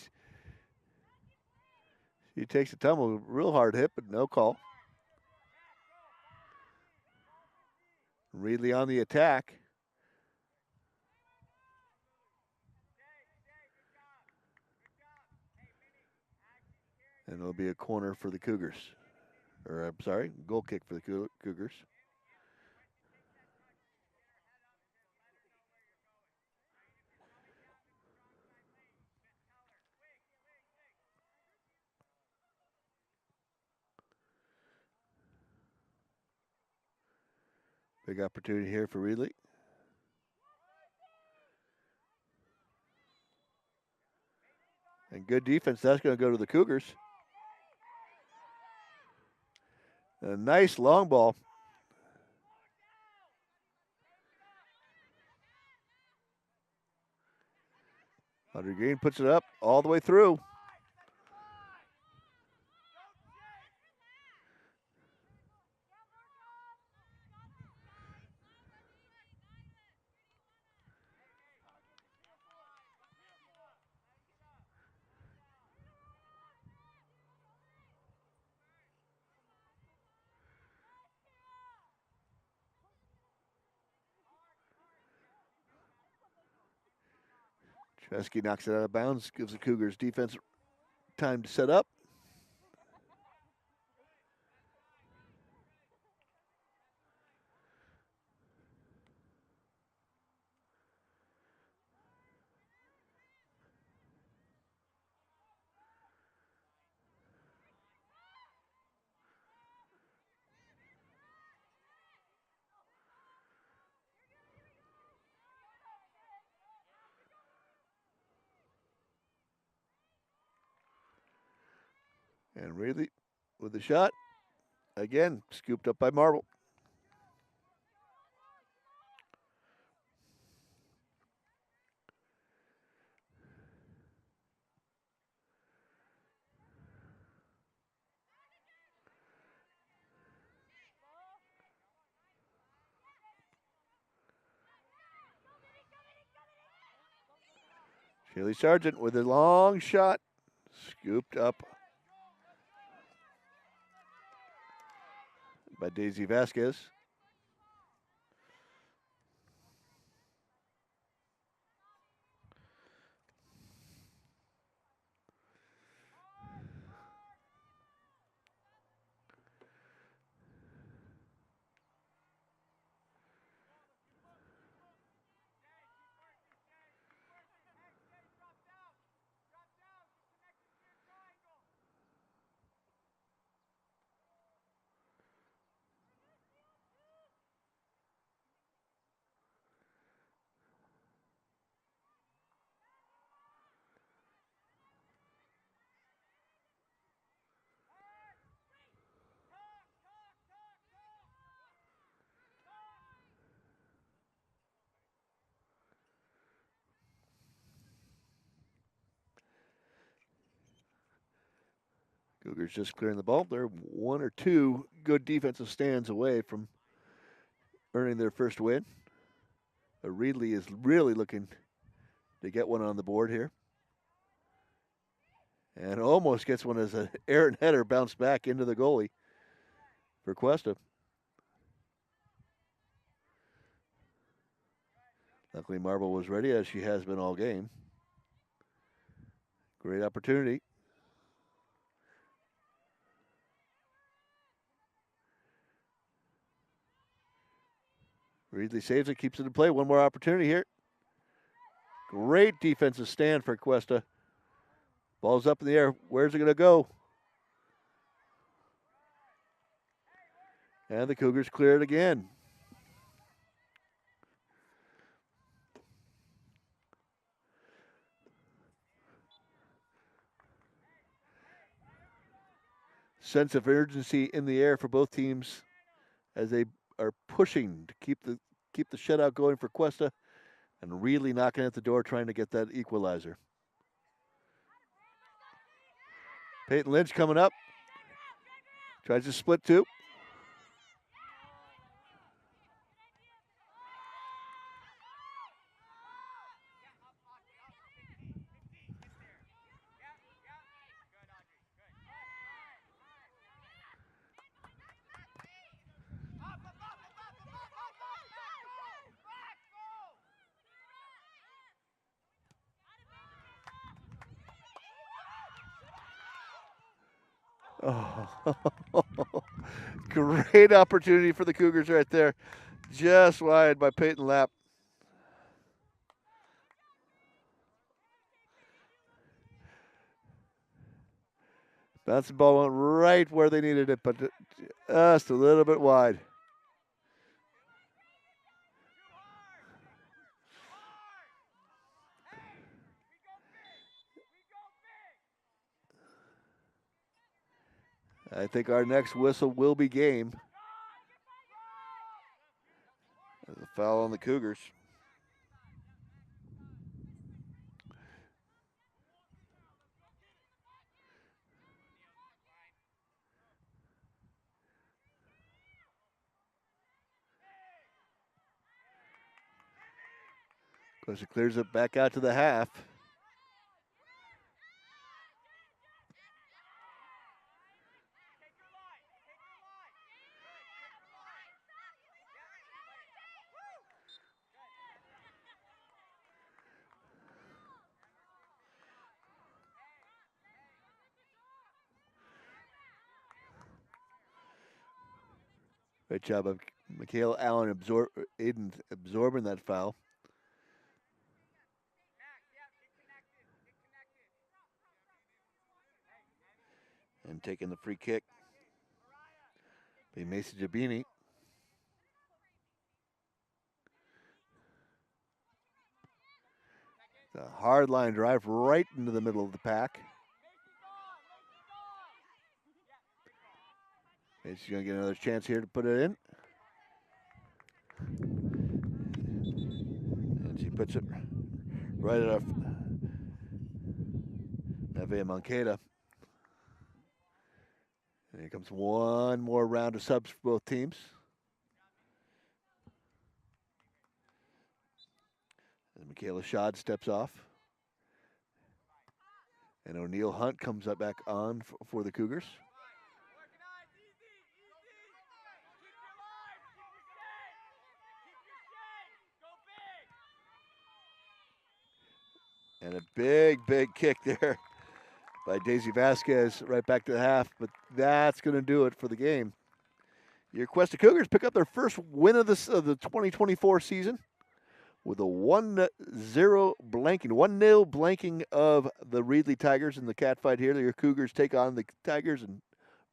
she takes a tumble, real hard hit, but no call. Reedley on the attack. And it'll be a corner for the Cougars. Or, I'm sorry, goal kick for the Cougars. Big opportunity here for Reedley. And good defense. That's going to go to the Cougars. A nice long ball. Audrey Green puts it up all the way through. Tresky knocks it out of bounds, gives the Cougars defense time to set up. And Reedley with the shot. Again, scooped up by Marble. Shaylee Sargent with a long shot. Scooped up by Daisy Vasquez. Cougars just clearing the ball. They're one or two good defensive stands away from earning their first win. Reedley is really looking to get one on the board here. And almost gets one as an errant header bounced back into the goalie for Cuesta. Luckily, Marble was ready, as she has been all game. Great opportunity. Reedley saves it, keeps it in play. One more opportunity here. Great defensive stand for Cuesta. Ball's up in the air. Where's it going to go? And the Cougars clear it again. Sense of urgency in the air for both teams as they are pushing to keep the shutout going for Cuesta, and really knocking at the door trying to get that equalizer. Peyton Lynch coming up. Tries to split two. Oh, great opportunity for the Cougars right there. Just wide by Peyton Lapp. Bouncing ball went right where they needed it, but just a little bit wide. I think our next whistle will be game. There's a foul on the Cougars. Because it clears it back out to the half. Great job of Michaela Allen absorbing that foul. And taking the free kick by Mason Jabini. The hard line drive right into the middle of the pack. And she's going to get another chance here to put it in. And she puts it right at off Neve Moncada. And here comes one more round of subs for both teams. And Michaela Schad steps off. And O'Neal Hunt comes up back on for the Cougars. Organize, easy, easy. Keep your line, keep your shape. Keep your shape. Go big. And a big, big kick there by Daisy Vasquez right back to the half. But that's going to do it for the game. Your Cuesta Cougars pick up their first win of the 2024 season with a 1-0 blanking of the Reedley Tigers in the catfight here. Your Cougars take on the Tigers and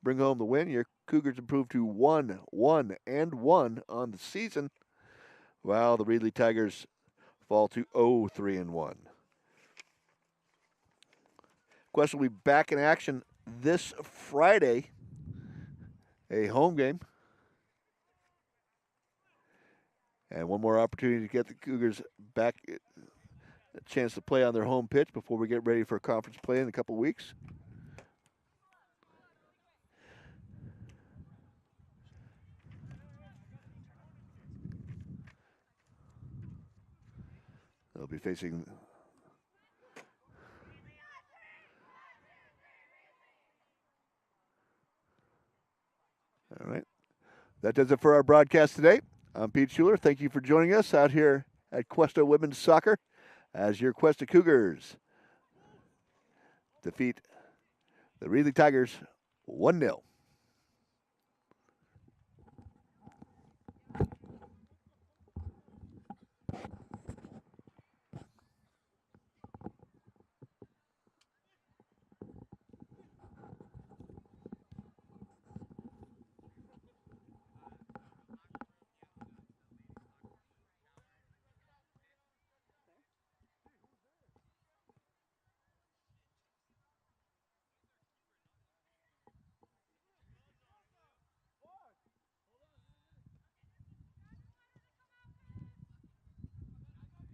bring home the win. Your Cougars improve to 1-1 on the season, while the Reedley Tigers fall to 0-3-1. Cuesta will be back in action this Friday, a home game. And one more opportunity to get the Cougars back, a chance to play on their home pitch before we get ready for conference play in a couple weeks. They'll be facing all right. That does it for our broadcast today. I'm Pete Schuler. Thank you for joining us out here at Cuesta Women's Soccer as your Cuesta Cougars defeat the Reedley Tigers 1-0.